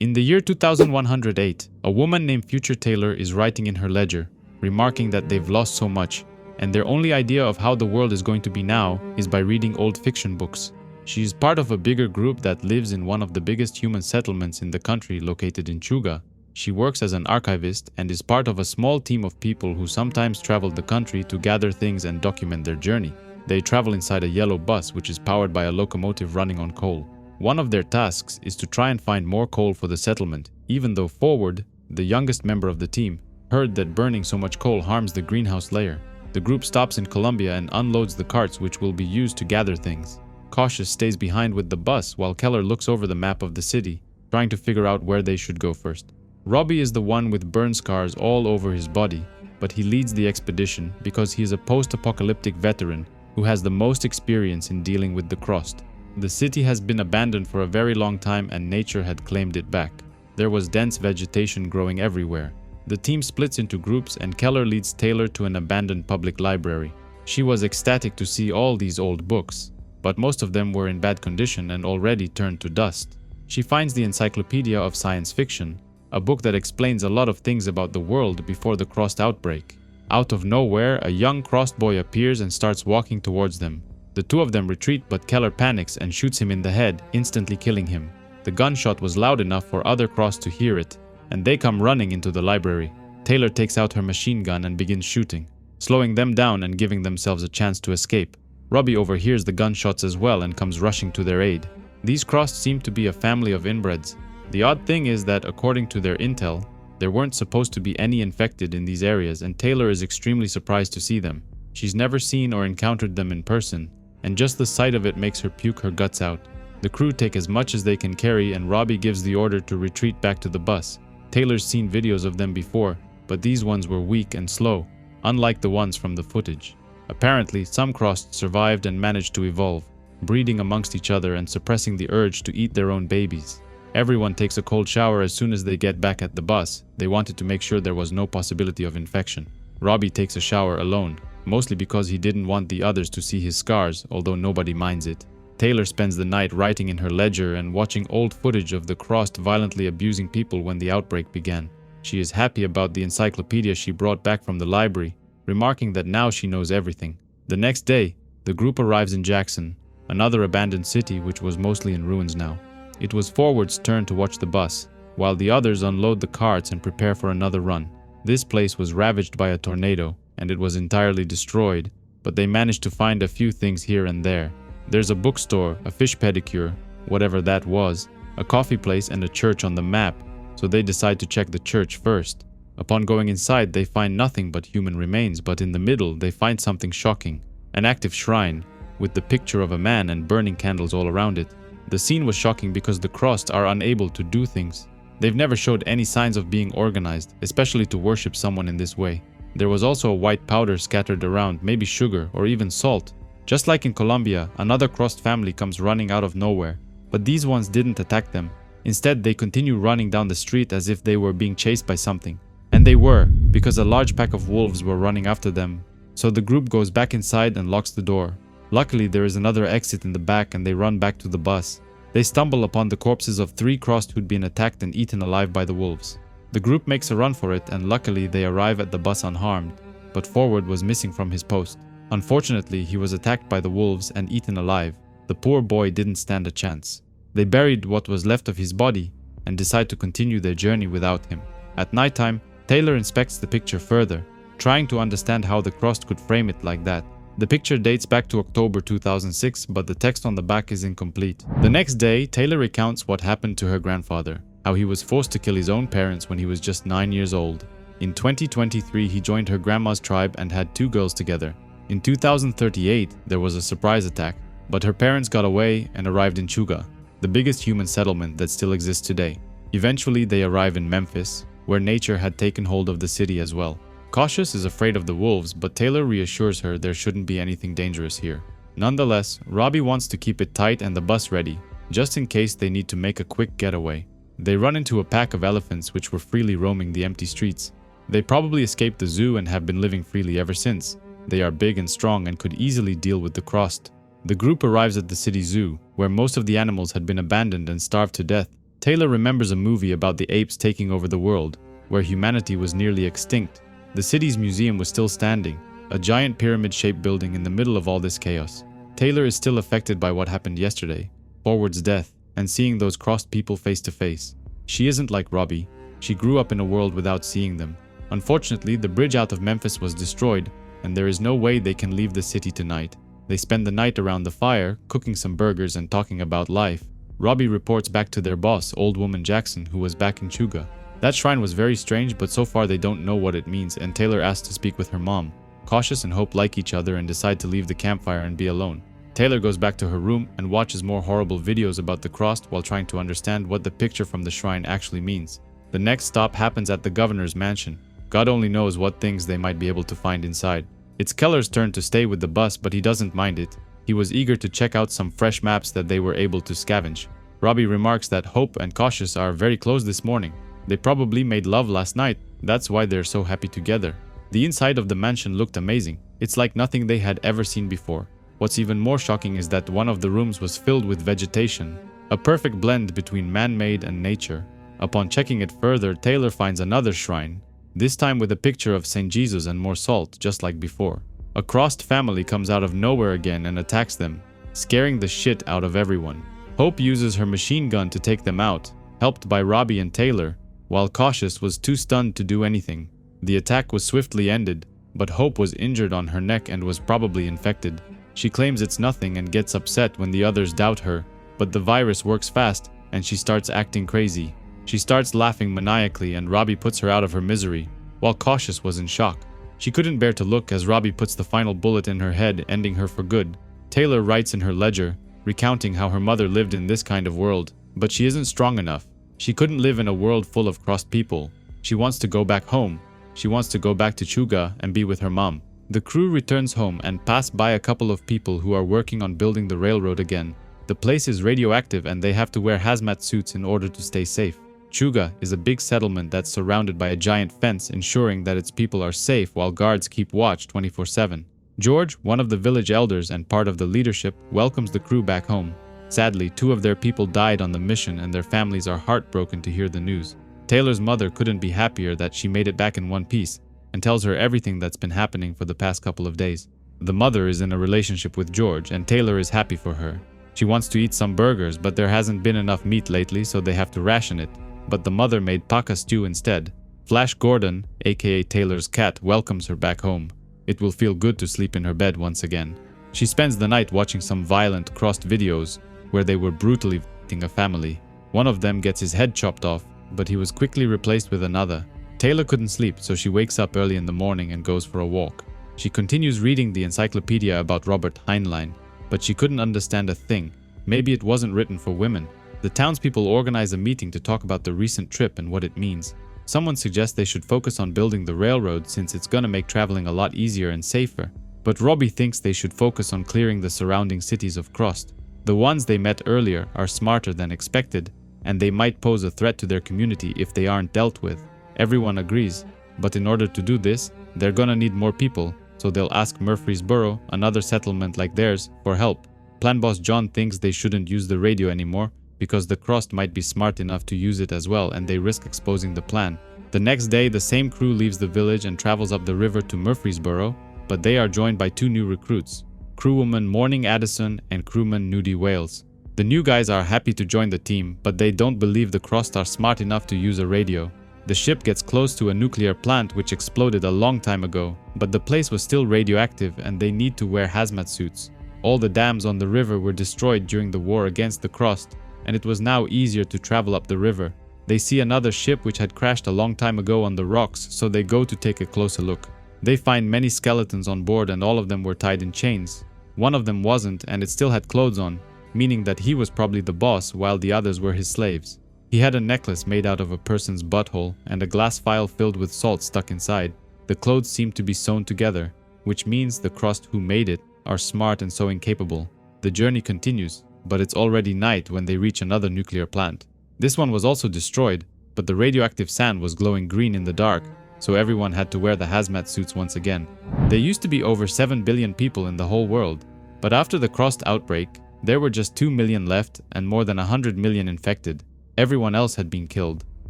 In the year 2108, a woman named Future Taylor is writing in her ledger, remarking that they've lost so much, and their only idea of how the world is going to be now is by reading old fiction books. She is part of a bigger group that lives in one of the biggest human settlements in the country located in Chuga. She works as an archivist and is part of a small team of people who sometimes travel the country to gather things and document their journey. They travel inside a yellow bus which is powered by a locomotive running on coal. One of their tasks is to try and find more coal for the settlement, even though Forward, the youngest member of the team, heard that burning so much coal harms the greenhouse layer. The group stops in Colombia and unloads the carts which will be used to gather things. Cautious stays behind with the bus while Keller looks over the map of the city, trying to figure out where they should go first. Robbie is the one with burn scars all over his body, but he leads the expedition because he is a post-apocalyptic veteran who has the most experience in dealing with the Crossed. The city has been abandoned for a very long time and nature had claimed it back. There was dense vegetation growing everywhere. The team splits into groups and Keller leads Taylor to an abandoned public library. She was ecstatic to see all these old books, but most of them were in bad condition and already turned to dust. She finds the Encyclopedia of Science Fiction, a book that explains a lot of things about the world before the Crossed outbreak. Out of nowhere, a young Crossed boy appears and starts walking towards them. The two of them retreat, but Keller panics and shoots him in the head, instantly killing him. The gunshot was loud enough for other Crossed to hear it, and they come running into the library. Taylor takes out her machine gun and begins shooting, slowing them down and giving themselves a chance to escape. Robbie overhears the gunshots as well and comes rushing to their aid. These Crossed seem to be a family of inbreds. The odd thing is that, according to their intel, there weren't supposed to be any infected in these areas, and Taylor is extremely surprised to see them. She's never seen or encountered them in person, and just the sight of it makes her puke her guts out. The crew take as much as they can carry and Robbie gives the order to retreat back to the bus. Taylor's seen videos of them before, but these ones were weak and slow, unlike the ones from the footage. Apparently, some Crossed survived and managed to evolve, breeding amongst each other and suppressing the urge to eat their own babies. Everyone takes a cold shower as soon as they get back at the bus. They wanted to make sure there was no possibility of infection. Robbie takes a shower alone, mostly because he didn't want the others to see his scars, although nobody minds it. Taylor spends the night writing in her ledger and watching old footage of the Crossed violently abusing people when the outbreak began. She is happy about the encyclopedia she brought back from the library, remarking that now she knows everything. The next day, the group arrives in Jackson, another abandoned city which was mostly in ruins now. It was Forward's turn to watch the bus, while the others unload the carts and prepare for another run. This place was ravaged by a tornado, and it was entirely destroyed, but they managed to find a few things here and there. There's a bookstore, a fish pedicure, whatever that was, a coffee place and a church on the map, so they decide to check the church first. Upon going inside, they find nothing but human remains, but in the middle they find something shocking, an active shrine, with the picture of a man and burning candles all around it. The scene was shocking because the Crossed are unable to do things. They've never showed any signs of being organized, especially to worship someone in this way. There was also a white powder scattered around, maybe sugar or even salt. Just like in Colombia, another Crossed family comes running out of nowhere, but these ones didn't attack them. Instead, they continue running down the street as if they were being chased by something. And they were, because a large pack of wolves were running after them. So the group goes back inside and locks the door. Luckily, there is another exit in the back and they run back to the bus. They stumble upon the corpses of 3 Crossed who'd been attacked and eaten alive by the wolves. The group makes a run for it and luckily they arrive at the bus unharmed, but Forward was missing from his post. Unfortunately, he was attacked by the wolves and eaten alive. The poor boy didn't stand a chance. They buried what was left of his body and decide to continue their journey without him. At nighttime, Taylor inspects the picture further, trying to understand how the Crossed could frame it like that. The picture dates back to October 2006, but the text on the back is incomplete. The next day, Taylor recounts what happened to her grandfather, how he was forced to kill his own parents when he was just 9 years old. In 2023, he joined her grandma's tribe and had 2 girls together. In 2038, there was a surprise attack, but her parents got away and arrived in Chuga, the biggest human settlement that still exists today. Eventually, they arrive in Memphis, where nature had taken hold of the city as well. Cautious is afraid of the wolves, but Taylor reassures her there shouldn't be anything dangerous here. Nonetheless, Robbie wants to keep it tight and the bus ready, just in case they need to make a quick getaway. They run into a pack of elephants which were freely roaming the empty streets. They probably escaped the zoo and have been living freely ever since. They are big and strong and could easily deal with the Crossed. The group arrives at the city zoo, where most of the animals had been abandoned and starved to death. Taylor remembers a movie about the apes taking over the world, where humanity was nearly extinct. The city's museum was still standing, a giant pyramid-shaped building in the middle of all this chaos. Taylor is still affected by what happened yesterday, Forward's death, and seeing those crossed people face to face. She isn't like Robbie. She grew up in a world without seeing them. Unfortunately, the bridge out of Memphis was destroyed, and there is no way they can leave the city tonight. They spend the night around the fire, cooking some burgers and talking about life. Robbie reports back to their boss, Old Woman Jackson, who was back in Chuga. That shrine was very strange, but so far they don't know what it means, and Taylor asks to speak with her mom. Cautious and Hope like each other and decide to leave the campfire and be alone. Taylor goes back to her room and watches more horrible videos about the crossed while trying to understand what the picture from the shrine actually means. The next stop happens at the governor's mansion. God only knows what things they might be able to find inside. It's Keller's turn to stay with the bus, but he doesn't mind it. He was eager to check out some fresh maps that they were able to scavenge. Robbie remarks that Hope and Cautious are very close this morning. They probably made love last night, that's why they're so happy together. The inside of the mansion looked amazing. It's like nothing they had ever seen before. What's even more shocking is that one of the rooms was filled with vegetation, a perfect blend between man-made and nature. Upon checking it further, Taylor finds another shrine, this time with a picture of St. Jesus and more salt, just like before. A crossed family comes out of nowhere again and attacks them, scaring the shit out of everyone. Hope uses her machine gun to take them out, helped by Robbie and Taylor, while Cautious was too stunned to do anything. The attack was swiftly ended, but Hope was injured on her neck and was probably infected. She claims it's nothing and gets upset when the others doubt her, but the virus works fast and she starts acting crazy. She starts laughing maniacally and Robbie puts her out of her misery, while Cautious was in shock. She couldn't bear to look as Robbie puts the final bullet in her head, ending her for good. Taylor writes in her ledger, recounting how her mother lived in this kind of world, but she isn't strong enough. She couldn't live in a world full of crossed people. She wants to go back home. She wants to go back to Chuga and be with her mom. The crew returns home and pass by a couple of people who are working on building the railroad again. The place is radioactive and they have to wear hazmat suits in order to stay safe. Chuga is a big settlement that's surrounded by a giant fence, ensuring that its people are safe while guards keep watch 24/7. George, one of the village elders and part of the leadership, welcomes the crew back home. Sadly, 2 of their people died on the mission and their families are heartbroken to hear the news. Taylor's mother couldn't be happier that she made it back in one piece, and tells her everything that's been happening for the past couple of days. The mother is in a relationship with George and Taylor is happy for her. She wants to eat some burgers, but there hasn't been enough meat lately, so they have to ration it. But the mother made paka stew instead. Flash Gordon, aka Taylor's cat, welcomes her back home. It will feel good to sleep in her bed once again. She spends the night watching some violent crossed videos where they were brutally fighting a family. One of them gets his head chopped off, but he was quickly replaced with another. Taylor couldn't sleep, so she wakes up early in the morning and goes for a walk. She continues reading the encyclopedia about Robert Heinlein, but she couldn't understand a thing. Maybe it wasn't written for women. The townspeople organize a meeting to talk about the recent trip and what it means. Someone suggests they should focus on building the railroad since it's gonna make traveling a lot easier and safer. But Robbie thinks they should focus on clearing the surrounding cities of crust. The ones they met earlier are smarter than expected, and they might pose a threat to their community if they aren't dealt with. Everyone agrees, but in order to do this, they're gonna need more people, so they'll ask Murfreesboro, another settlement like theirs, for help. Plan boss John thinks they shouldn't use the radio anymore, because the crust might be smart enough to use it as well and they risk exposing the plan. The next day, the same crew leaves the village and travels up the river to Murfreesboro, but they are joined by 2 new recruits, crewwoman Morning Addison and crewman Nudie Wales. The new guys are happy to join the team, but they don't believe the crust are smart enough to use a radio. The ship gets close to a nuclear plant which exploded a long time ago, but the place was still radioactive and they need to wear hazmat suits. All the dams on the river were destroyed during the war against the crust, and it was now easier to travel up the river. They see another ship which had crashed a long time ago on the rocks, so they go to take a closer look. They find many skeletons on board and all of them were tied in chains. One of them wasn't, and it still had clothes on, meaning that he was probably the boss while the others were his slaves. He had a necklace made out of a person's butthole and a glass vial filled with salt stuck inside. The clothes seemed to be sewn together, which means the crust who made it are smart and sewing capable. The journey continues, but it's already night when they reach another nuclear plant. This one was also destroyed, but the radioactive sand was glowing green in the dark, so everyone had to wear the hazmat suits once again. There used to be over 7 billion people in the whole world, but after the crust outbreak, there were just 2 million left and more than 100 million infected. Everyone else had been killed.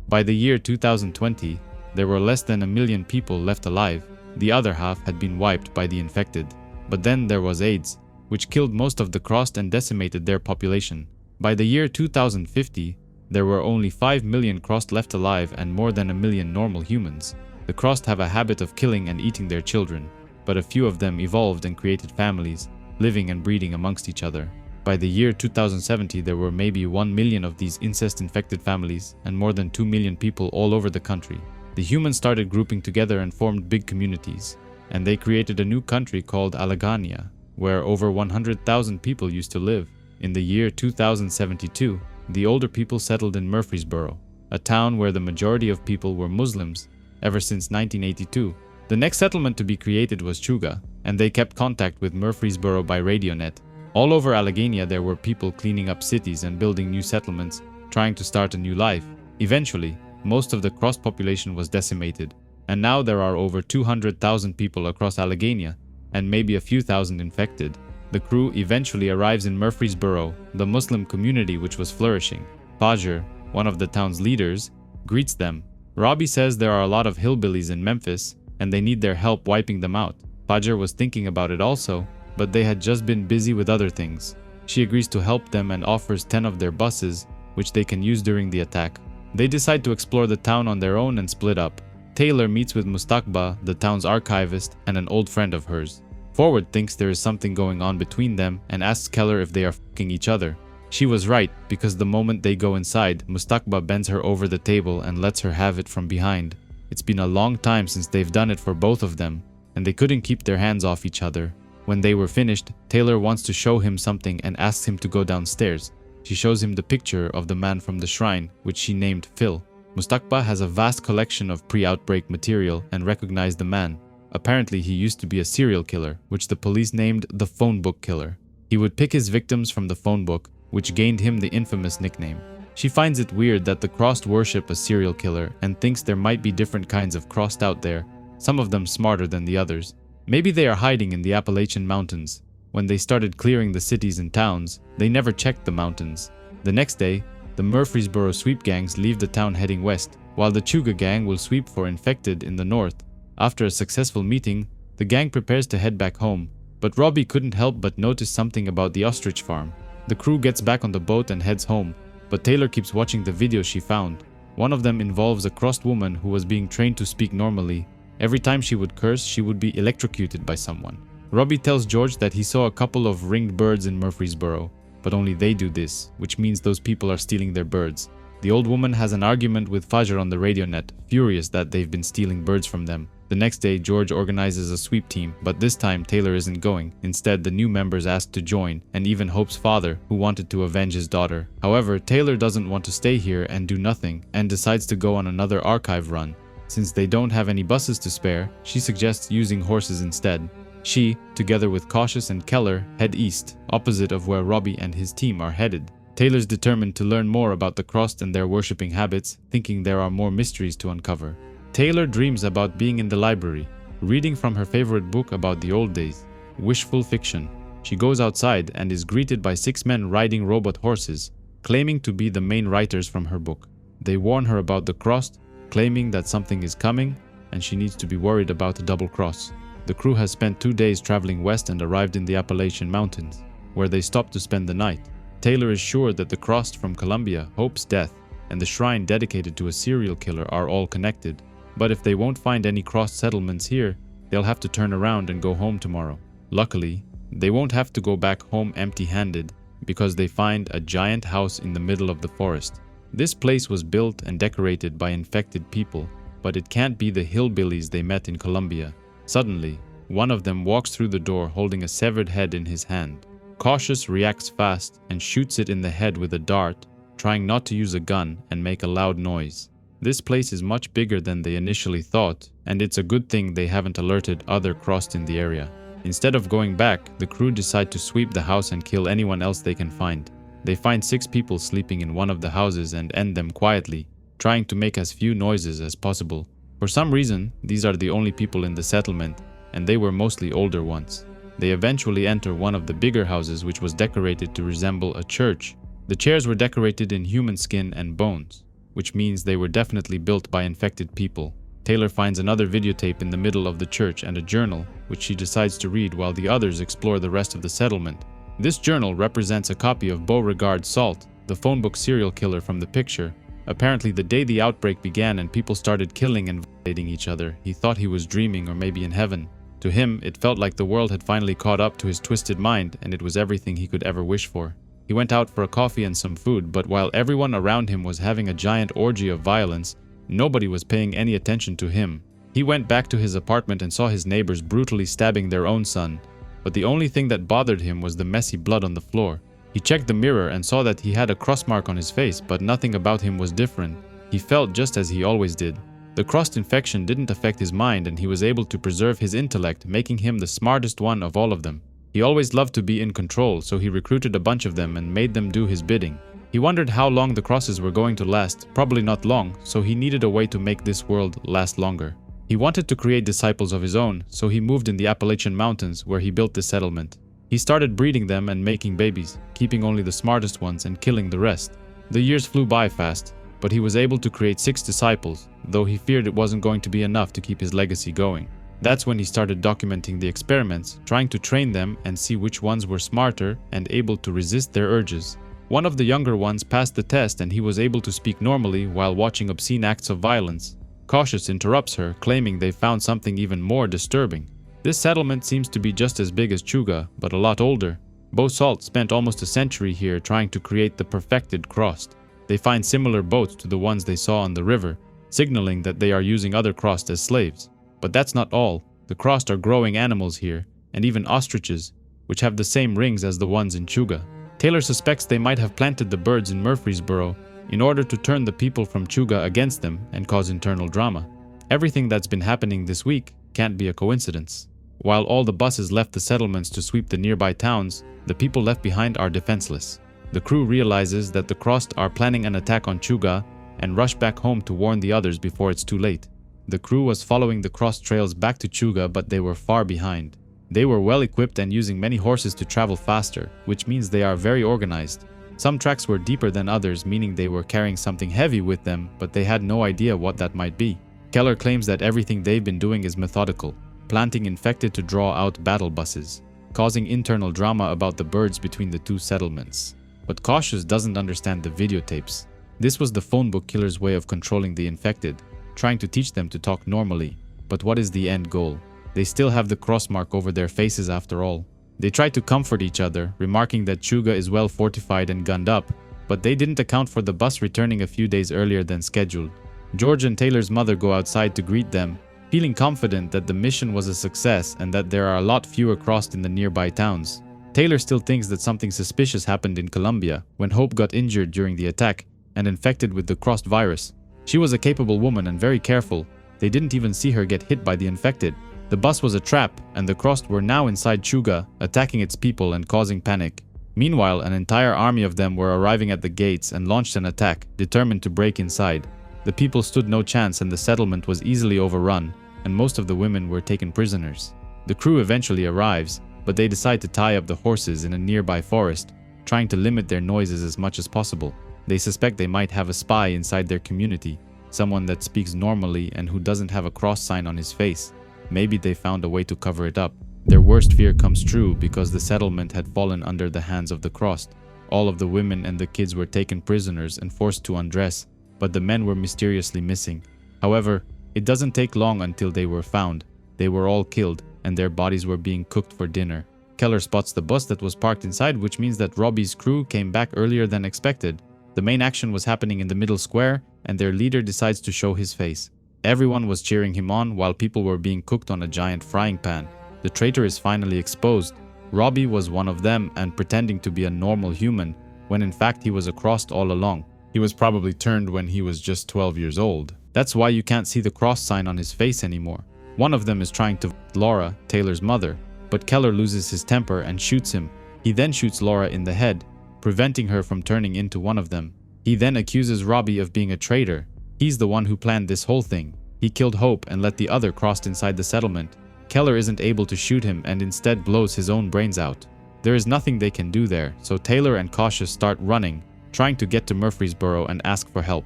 By the year 2020, there were less than 1 million people left alive. The other half had been wiped by the infected. But then there was AIDS, which killed most of the Crost and decimated their population. By the year 2050, there were only 5 million Crost left alive and more than 1 million normal humans. The Crost have a habit of killing and eating their children, but a few of them evolved and created families, living and breeding amongst each other. By the year 2070, there were maybe 1 million of these incest-infected families and more than 2 million people all over the country. The humans started grouping together and formed big communities, and they created a new country called Alleghania, where over 100,000 people used to live. In the year 2072, the older people settled in Murfreesboro, a town where the majority of people were Muslims ever since 1982. The next settlement to be created was Chuga, and they kept contact with Murfreesboro by radionet. All over Alleghania there were people cleaning up cities and building new settlements, trying to start a new life. Eventually, most of the Cross population was decimated, and now there are over 200,000 people across Alleghania, and maybe a few thousand infected. The crew eventually arrives in Murfreesboro, the Muslim community which was flourishing. Fajr, one of the town's leaders, greets them. Robbie says there are a lot of hillbillies in Memphis, and they need their help wiping them out. Fajr was thinking about it also, but they had just been busy with other things. She agrees to help them and offers 10 of their buses, which they can use during the attack. They decide to explore the town on their own and split up. Taylor meets with Mustakba, the town's archivist, and an old friend of hers. Forward thinks there is something going on between them and asks Keller if they are f***ing each other. She was right, because the moment they go inside, Mustakba bends her over the table and lets her have it from behind. It's been a long time since they've done it for both of them, and they couldn't keep their hands off each other. When they were finished, Taylor wants to show him something and asks him to go downstairs. She shows him the picture of the man from the shrine, which she named Phil. Mustakba has a vast collection of pre-outbreak material and recognized the man. Apparently he used to be a serial killer, which the police named the phone book killer. He would pick his victims from the phone book, which gained him the infamous nickname. She finds it weird that the Crossed worship a serial killer and thinks there might be different kinds of Crossed out there, some of them smarter than the others. Maybe they are hiding in the Appalachian Mountains. When they started clearing the cities and towns, they never checked the mountains. The next day, the Murfreesboro sweep gangs leave the town heading west, while the Chuga gang will sweep for infected in the north. After a successful meeting, the gang prepares to head back home, but Robbie couldn't help but notice something about the ostrich farm. The crew gets back on the boat and heads home, but Taylor keeps watching the video she found. One of them involves a crossed woman who was being trained to speak normally. Every time she would curse, she would be electrocuted by someone. Robbie tells George that he saw a couple of ringed birds in Murfreesboro, but only they do this, which means those people are stealing their birds. The old woman has an argument with Fajr on the radionet, furious that they've been stealing birds from them. The next day, George organizes a sweep team, but this time Taylor isn't going. Instead, the new members asked to join, and even Hope's father, who wanted to avenge his daughter. However, Taylor doesn't want to stay here and do nothing, and decides to go on another archive run. Since they don't have any buses to spare, she suggests using horses instead. She, together with Cautious and Keller, head east, opposite of where Robbie and his team are headed. Taylor's determined to learn more about the Crossed and their worshipping habits, thinking there are more mysteries to uncover. Taylor dreams about being in the library, reading from her favorite book about the old days, Wishful Fiction. She goes outside and is greeted by 6 men riding robot horses, claiming to be the main writers from her book. They warn her about the Crossed, claiming that something is coming and she needs to be worried about a double cross. The crew has spent 2 days traveling west and arrived in the Appalachian Mountains, where they stopped to spend the night. Taylor is sure that the Crossed from Columbia, Hope's death, and the shrine dedicated to a serial killer are all connected. But if they won't find any Crossed settlements here, they'll have to turn around and go home tomorrow. Luckily, they won't have to go back home empty-handed, because they find a giant house in the middle of the forest. This place was built and decorated by infected people, but it can't be the hillbillies they met in Columbia. Suddenly, one of them walks through the door holding a severed head in his hand. Cautious reacts fast and shoots it in the head with a dart, trying not to use a gun and make a loud noise. This place is much bigger than they initially thought, and it's a good thing they haven't alerted other Crossed in the area. Instead of going back, the crew decide to sweep the house and kill anyone else they can find. They find 6 people sleeping in one of the houses and end them quietly, trying to make as few noises as possible. For some reason, these are the only people in the settlement, and they were mostly older ones. They eventually enter one of the bigger houses, which was decorated to resemble a church, The chairs were decorated in human skin and bones, which means they were definitely built by infected people. Taylor finds another videotape in the middle of the church and a journal, which she decides to read while the others explore the rest of the settlement. This journal represents a copy of Beauregard Salt, the phone book serial killer from the picture. Apparently, the day the outbreak began and people started killing and violating each other, he thought he was dreaming or maybe in heaven. To him, it felt like the world had finally caught up to his twisted mind and it was everything he could ever wish for. He went out for a coffee and some food, but while everyone around him was having a giant orgy of violence, nobody was paying any attention to him. He went back to his apartment and saw his neighbors brutally stabbing their own son, but the only thing that bothered him was the messy blood on the floor. He checked the mirror and saw that he had a cross mark on his face, but nothing about him was different. He felt just as he always did. The cross infection didn't affect his mind and he was able to preserve his intellect, making him the smartest one of all of them. He always loved to be in control, so he recruited a bunch of them and made them do his bidding. He wondered how long the crosses were going to last, probably not long, so he needed a way to make this world last longer. He wanted to create disciples of his own, so he moved in the Appalachian Mountains where he built this settlement. He started breeding them and making babies, keeping only the smartest ones and killing the rest. The years flew by fast, but he was able to create 6 disciples, though he feared it wasn't going to be enough to keep his legacy going. That's when he started documenting the experiments, trying to train them and see which ones were smarter and able to resist their urges. One of the younger ones passed the test and he was able to speak normally while watching obscene acts of violence. Cautious interrupts her, claiming they found something even more disturbing. This settlement seems to be just as big as Chuga, but a lot older. Beau Salt spent almost a century here trying to create the perfected crossed. They find similar boats to the ones they saw on the river, signaling that they are using other crossed as slaves. But that's not all. The crossed are growing animals here, and even ostriches, which have the same rings as the ones in Chuga. Taylor suspects they might have planted the birds in Murfreesboro in order to turn the people from Chuga against them and cause internal drama. Everything that's been happening this week can't be a coincidence. While all the buses left the settlements to sweep the nearby towns, the people left behind are defenseless. The crew realizes that the crossed are planning an attack on Chuga and rush back home to warn the others before it's too late. The crew was following the crossed trails back to Chuga, but they were far behind. They were well equipped and using many horses to travel faster, which means they are very organized. Some tracks were deeper than others, meaning they were carrying something heavy with them, but they had no idea what that might be. Keller claims that everything they've been doing is methodical, planting infected to draw out battle buses, causing internal drama about the birds between the two settlements. But Cautious doesn't understand the videotapes. This was the phone book killer's way of controlling the infected, trying to teach them to talk normally. But what is the end goal? They still have the cross mark over their faces after all. They try to comfort each other, remarking that Chuga is well fortified and gunned up, but they didn't account for the bus returning a few days earlier than scheduled. George and Taylor's mother go outside to greet them, feeling confident that the mission was a success and that there are a lot fewer crossed in the nearby towns. Taylor still thinks that something suspicious happened in Colombia when Hope got injured during the attack and infected with the crossed virus. She was a capable woman and very careful. They didn't even see her get hit by the infected. The bus was a trap, and the crossed were now inside Chuga, attacking its people and causing panic. Meanwhile, an entire army of them were arriving at the gates and launched an attack, determined to break inside. The people stood no chance and the settlement was easily overrun, and most of the women were taken prisoners. The crew eventually arrives, but they decide to tie up the horses in a nearby forest, trying to limit their noises as much as possible. They suspect they might have a spy inside their community, someone that speaks normally and who doesn't have a cross sign on his face. Maybe they found a way to cover it up. Their worst fear comes true because the settlement had fallen under the hands of the crossed. All of the women and the kids were taken prisoners and forced to undress, but the men were mysteriously missing. However, it doesn't take long until they were found. They were all killed, and their bodies were being cooked for dinner. Keller spots the bus that was parked inside, which means that Robbie's crew came back earlier than expected. The main action was happening in the middle square, and their leader decides to show his face. Everyone was cheering him on while people were being cooked on a giant frying pan. The traitor is finally exposed. Robbie was one of them and pretending to be a normal human, when in fact he was a crossed all along. He was probably turned when he was just 12 years old. That's why you can't see the cross sign on his face anymore. One of them is trying to Laura, Taylor's mother, but Keller loses his temper and shoots him. He then shoots Laura in the head, preventing her from turning into one of them. He then accuses Robbie of being a traitor. He's the one who planned this whole thing. He killed Hope and let the other crossed inside the settlement. Keller isn't able to shoot him and instead blows his own brains out. There is nothing they can do there, so Taylor and Cautious start running, trying to get to Murfreesboro and ask for help.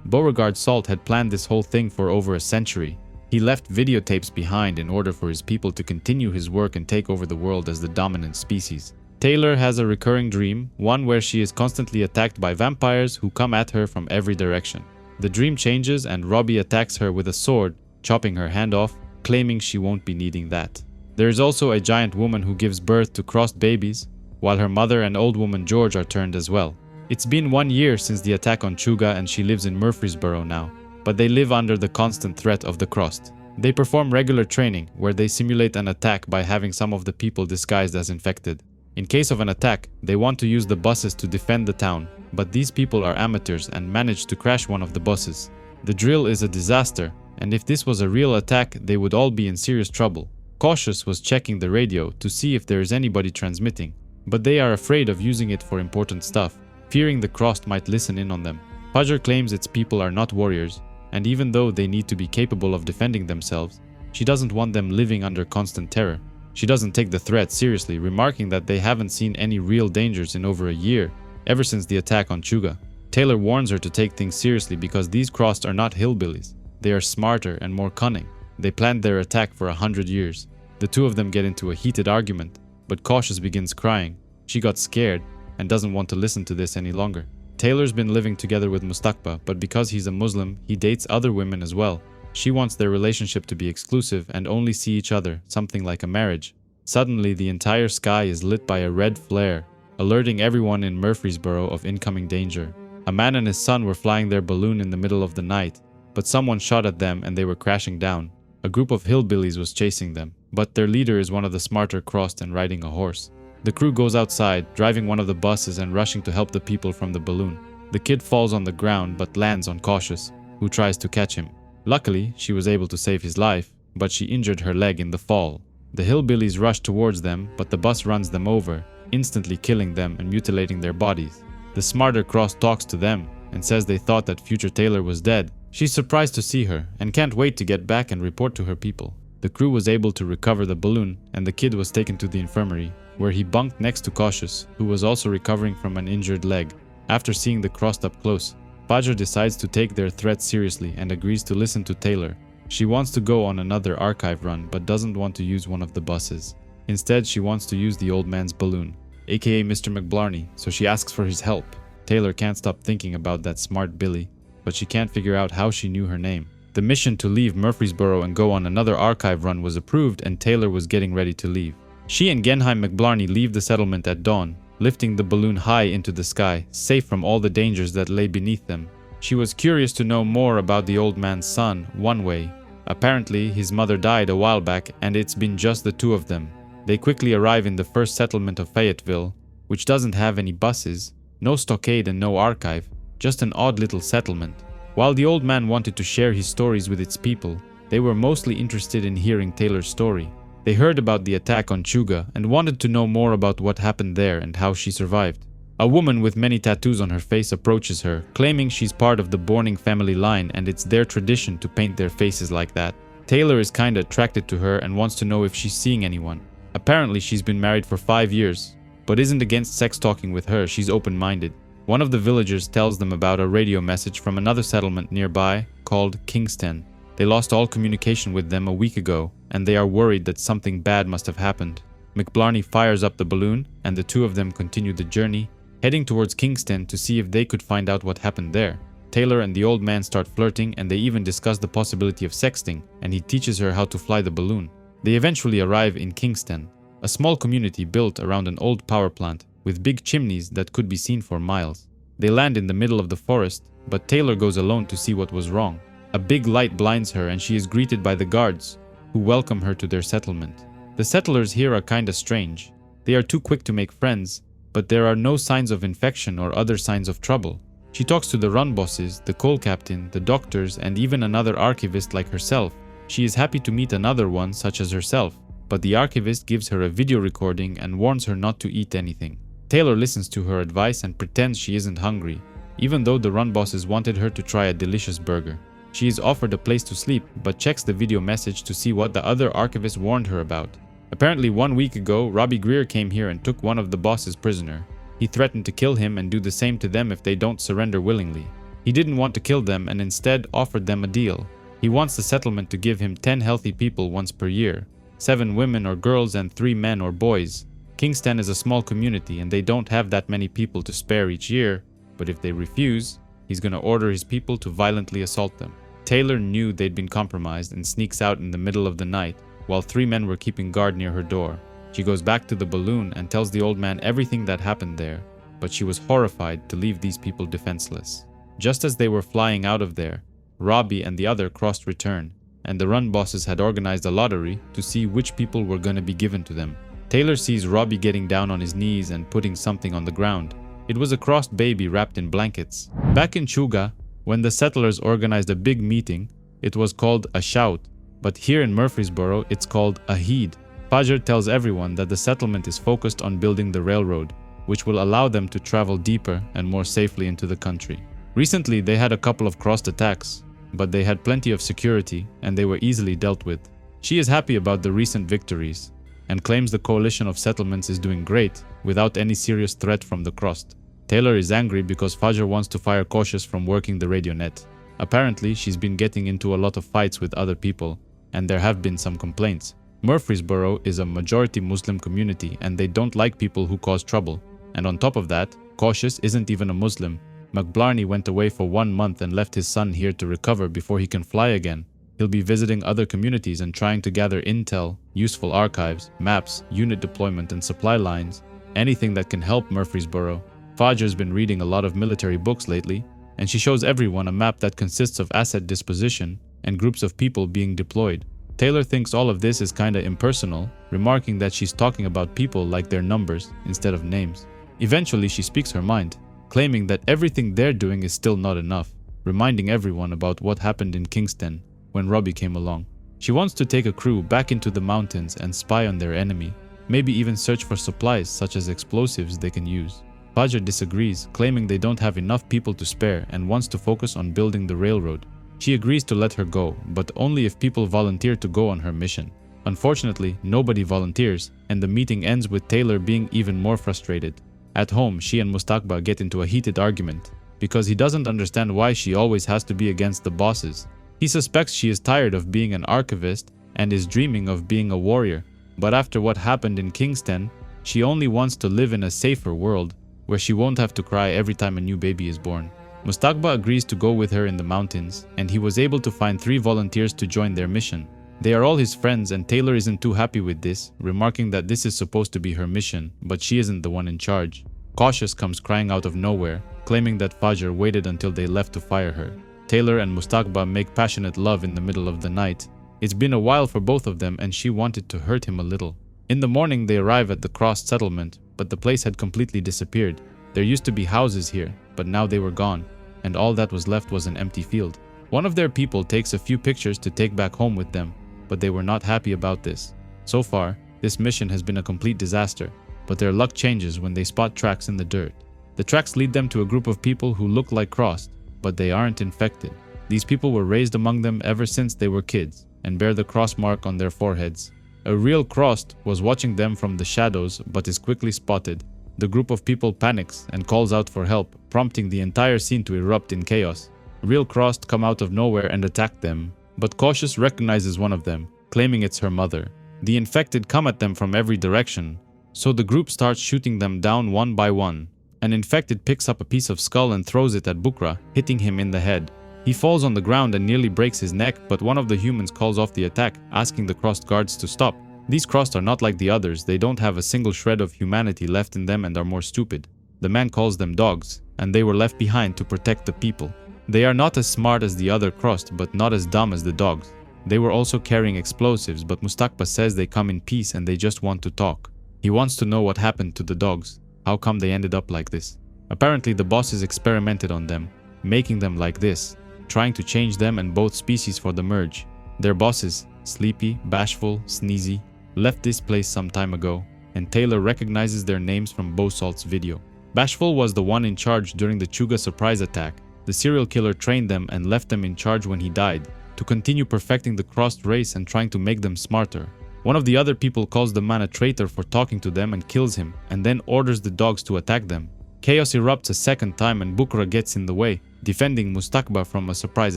Beauregard Salt had planned this whole thing for over a century. He left videotapes behind in order for his people to continue his work and take over the world as the dominant species. Taylor has a recurring dream, one where she is constantly attacked by vampires who come at her from every direction. The dream changes and Robbie attacks her with a sword, chopping her hand off, claiming she won't be needing that. There is also a giant woman who gives birth to crossed babies, while her mother and old woman George are turned as well. It's been 1 year since the attack on Chuga and she lives in Murfreesboro now, but they live under the constant threat of the crossed. They perform regular training, where they simulate an attack by having some of the people disguised as infected. In case of an attack, they want to use the buses to defend the town, but these people are amateurs and manage to crash one of the buses. The drill is a disaster, and if this was a real attack, they would all be in serious trouble. Cautious was checking the radio to see if there is anybody transmitting, but they are afraid of using it for important stuff, fearing the crossed might listen in on them. Fudger claims its people are not warriors, and even though they need to be capable of defending themselves, she doesn't want them living under constant terror. She doesn't take the threat seriously, remarking that they haven't seen any real dangers in over a year, ever since the attack on Chuga. Taylor warns her to take things seriously because these crossed are not hillbillies. They are smarter and more cunning. They planned their attack for 100 years. The two of them get into a heated argument, but Cautious begins crying. She got scared and doesn't want to listen to this any longer. Taylor's been living together with Mustakba, but because he's a Muslim, he dates other women as well. She wants their relationship to be exclusive and only see each other, something like a marriage. Suddenly, the entire sky is lit by a red flare, alerting everyone in Murfreesboro of incoming danger. A man and his son were flying their balloon in the middle of the night, but someone shot at them and they were crashing down. A group of hillbillies was chasing them, but their leader is one of the smarter crossed and riding a horse. The crew goes outside, driving one of the buses and rushing to help the people from the balloon. The kid falls on the ground but lands on Cautious, who tries to catch him. Luckily, she was able to save his life, but she injured her leg in the fall. The hillbillies rush towards them, but the bus runs them over, instantly killing them and mutilating their bodies. The smarter cross talks to them and says they thought that future Taylor was dead. She's surprised to see her and can't wait to get back and report to her people. The crew was able to recover the balloon and the kid was taken to the infirmary, where he bunked next to Cautious, who was also recovering from an injured leg. After seeing the crossed up close, Fudger decides to take their threat seriously and agrees to listen to Taylor. She wants to go on another archive run but doesn't want to use one of the buses. Instead, she wants to use the old man's balloon, aka Mr. McBlarney, so she asks for his help. Taylor can't stop thinking about that smart Billy, but she can't figure out how she knew her name. The mission to leave Murfreesboro and go on another archive run was approved and Taylor was getting ready to leave. She and Genheim McBlarney leave the settlement at dawn, lifting the balloon high into the sky, safe from all the dangers that lay beneath them. She was curious to know more about the old man's son, One Way. Apparently, his mother died a while back and it's been just the two of them. They quickly arrive in the first settlement of Fayetteville, which doesn't have any buses, no stockade and no archive, just an odd little settlement. While the old man wanted to share his stories with its people, they were mostly interested in hearing Taylor's story. They heard about the attack on Chuga and wanted to know more about what happened there and how she survived. A woman with many tattoos on her face approaches her, claiming she's part of the Borning family line and it's their tradition to paint their faces like that. Taylor is kinda attracted to her and wants to know if she's seeing anyone. Apparently she's been married for 5 years, but isn't against sex talking with her, she's open-minded. One of the villagers tells them about a radio message from another settlement nearby called Kingston. They lost all communication with them a week ago, and they are worried that something bad must have happened. McBlarney fires up the balloon, and the two of them continue the journey, heading towards Kingston to see if they could find out what happened there. Taylor and the old man start flirting, and they even discuss the possibility of sexting, and he teaches her how to fly the balloon. They eventually arrive in Kingston, a small community built around an old power plant with big chimneys that could be seen for miles. They land in the middle of the forest, but Taylor goes alone to see what was wrong. A big light blinds her and she is greeted by the guards, who welcome her to their settlement. The settlers here are kinda strange. They are too quick to make friends, but there are no signs of infection or other signs of trouble. She talks to the run bosses, the coal captain, the doctors, and even another archivist like herself. She is happy to meet another one such as herself, but the archivist gives her a video recording and warns her not to eat anything. Taylor listens to her advice and pretends she isn't hungry, even though the run bosses wanted her to try a delicious burger. She is offered a place to sleep, but checks the video message to see what the other archivist warned her about. Apparently 1 week ago, Robbie Greer came here and took one of the bosses prisoner. He threatened to kill him and do the same to them if they don't surrender willingly. He didn't want to kill them and instead offered them a deal. He wants the settlement to give him 10 healthy people once per year, 7 women or girls and 3 men or boys. Kingston is a small community and they don't have that many people to spare each year, but if they refuse, he's gonna order his people to violently assault them. Taylor knew they'd been compromised and sneaks out in the middle of the night while 3 men were keeping guard near her door. She goes back to the balloon and tells the old man everything that happened there, but she was horrified to leave these people defenseless. Just as they were flying out of there, Robbie and the other crossed return, and the run bosses had organized a lottery to see which people were gonna be given to them. Taylor sees Robbie getting down on his knees and putting something on the ground. It was a crossed baby wrapped in blankets. Back in Chuga, when the settlers organized a big meeting, it was called a shout, but here in Murfreesboro it's called a heed. Fajr tells everyone that the settlement is focused on building the railroad, which will allow them to travel deeper and more safely into the country. Recently they had a couple of crossed attacks, but they had plenty of security and they were easily dealt with. She is happy about the recent victories and claims the coalition of settlements is doing great without any serious threat from the crossed. Taylor is angry because Fajr wants to fire Cautious from working the radio net. Apparently, she's been getting into a lot of fights with other people, and there have been some complaints. Murfreesboro is a majority Muslim community and they don't like people who cause trouble. And on top of that, Cautious isn't even a Muslim. McBlarney went away for 1 month and left his son here to recover before he can fly again. He'll be visiting other communities and trying to gather intel, useful archives, maps, unit deployment and supply lines, anything that can help Murfreesboro. Fajr's been reading a lot of military books lately, and she shows everyone a map that consists of asset disposition and groups of people being deployed. Taylor thinks all of this is kinda impersonal, remarking that she's talking about people like their numbers instead of names. Eventually she speaks her mind, claiming that everything they're doing is still not enough, reminding everyone about what happened in Kingston when Robbie came along. She wants to take a crew back into the mountains and spy on their enemy, maybe even search for supplies such as explosives they can use. Fajr disagrees, claiming they don't have enough people to spare and wants to focus on building the railroad. She agrees to let her go, but only if people volunteer to go on her mission. Unfortunately, nobody volunteers, and the meeting ends with Taylor being even more frustrated. At home, she and Mustaqba get into a heated argument, because he doesn't understand why she always has to be against the bosses. He suspects she is tired of being an archivist and is dreaming of being a warrior, but after what happened in Kingston, she only wants to live in a safer world, where she won't have to cry every time a new baby is born. Mustaqba agrees to go with her in the mountains, and he was able to find 3 volunteers to join their mission. They are all his friends and Taylor isn't too happy with this, remarking that this is supposed to be her mission, but she isn't the one in charge. Cautious comes crying out of nowhere, claiming that Fajr waited until they left to fire her. Taylor and Mustaqba make passionate love in the middle of the night. It's been a while for both of them and she wanted to hurt him a little. In the morning they arrive at the crossed settlement, but the place had completely disappeared. There used to be houses here, but now they were gone, and all that was left was an empty field. One of their people takes a few pictures to take back home with them, but they were not happy about this. So far, this mission has been a complete disaster, but their luck changes when they spot tracks in the dirt. The tracks lead them to a group of people who look like crossed, but they aren't infected. These people were raised among them ever since they were kids, and bear the cross mark on their foreheads. A real crossed was watching them from the shadows, but is quickly spotted. The group of people panics and calls out for help, prompting the entire scene to erupt in chaos. Real crossed come out of nowhere and attack them, but Cautious recognizes one of them, claiming it's her mother. The infected come at them from every direction, so the group starts shooting them down one by one. An infected picks up a piece of skull and throws it at Bukra, hitting him in the head. He falls on the ground and nearly breaks his neck, but one of the humans calls off the attack, asking the crossed guards to stop. These crossed are not like the others, they don't have a single shred of humanity left in them and are more stupid. The man calls them dogs, and they were left behind to protect the people. They are not as smart as the other crossed, but not as dumb as the dogs. They were also carrying explosives, but Mustaqba says they come in peace and they just want to talk. He wants to know what happened to the dogs. How come they ended up like this? Apparently the bosses experimented on them, making them like this, trying to change them and both species for the merge. Their bosses, Sleepy, Bashful, Sneezy, left this place some time ago, and Taylor recognizes their names from Bosalt's video. Bashful was the one in charge during the Chuga surprise attack. The serial killer trained them and left them in charge when he died, to continue perfecting the crossed race and trying to make them smarter. One of the other people calls the man a traitor for talking to them and kills him, and then orders the dogs to attack them. Chaos erupts a second time and Bukra gets in the way, defending Mustakba from a surprise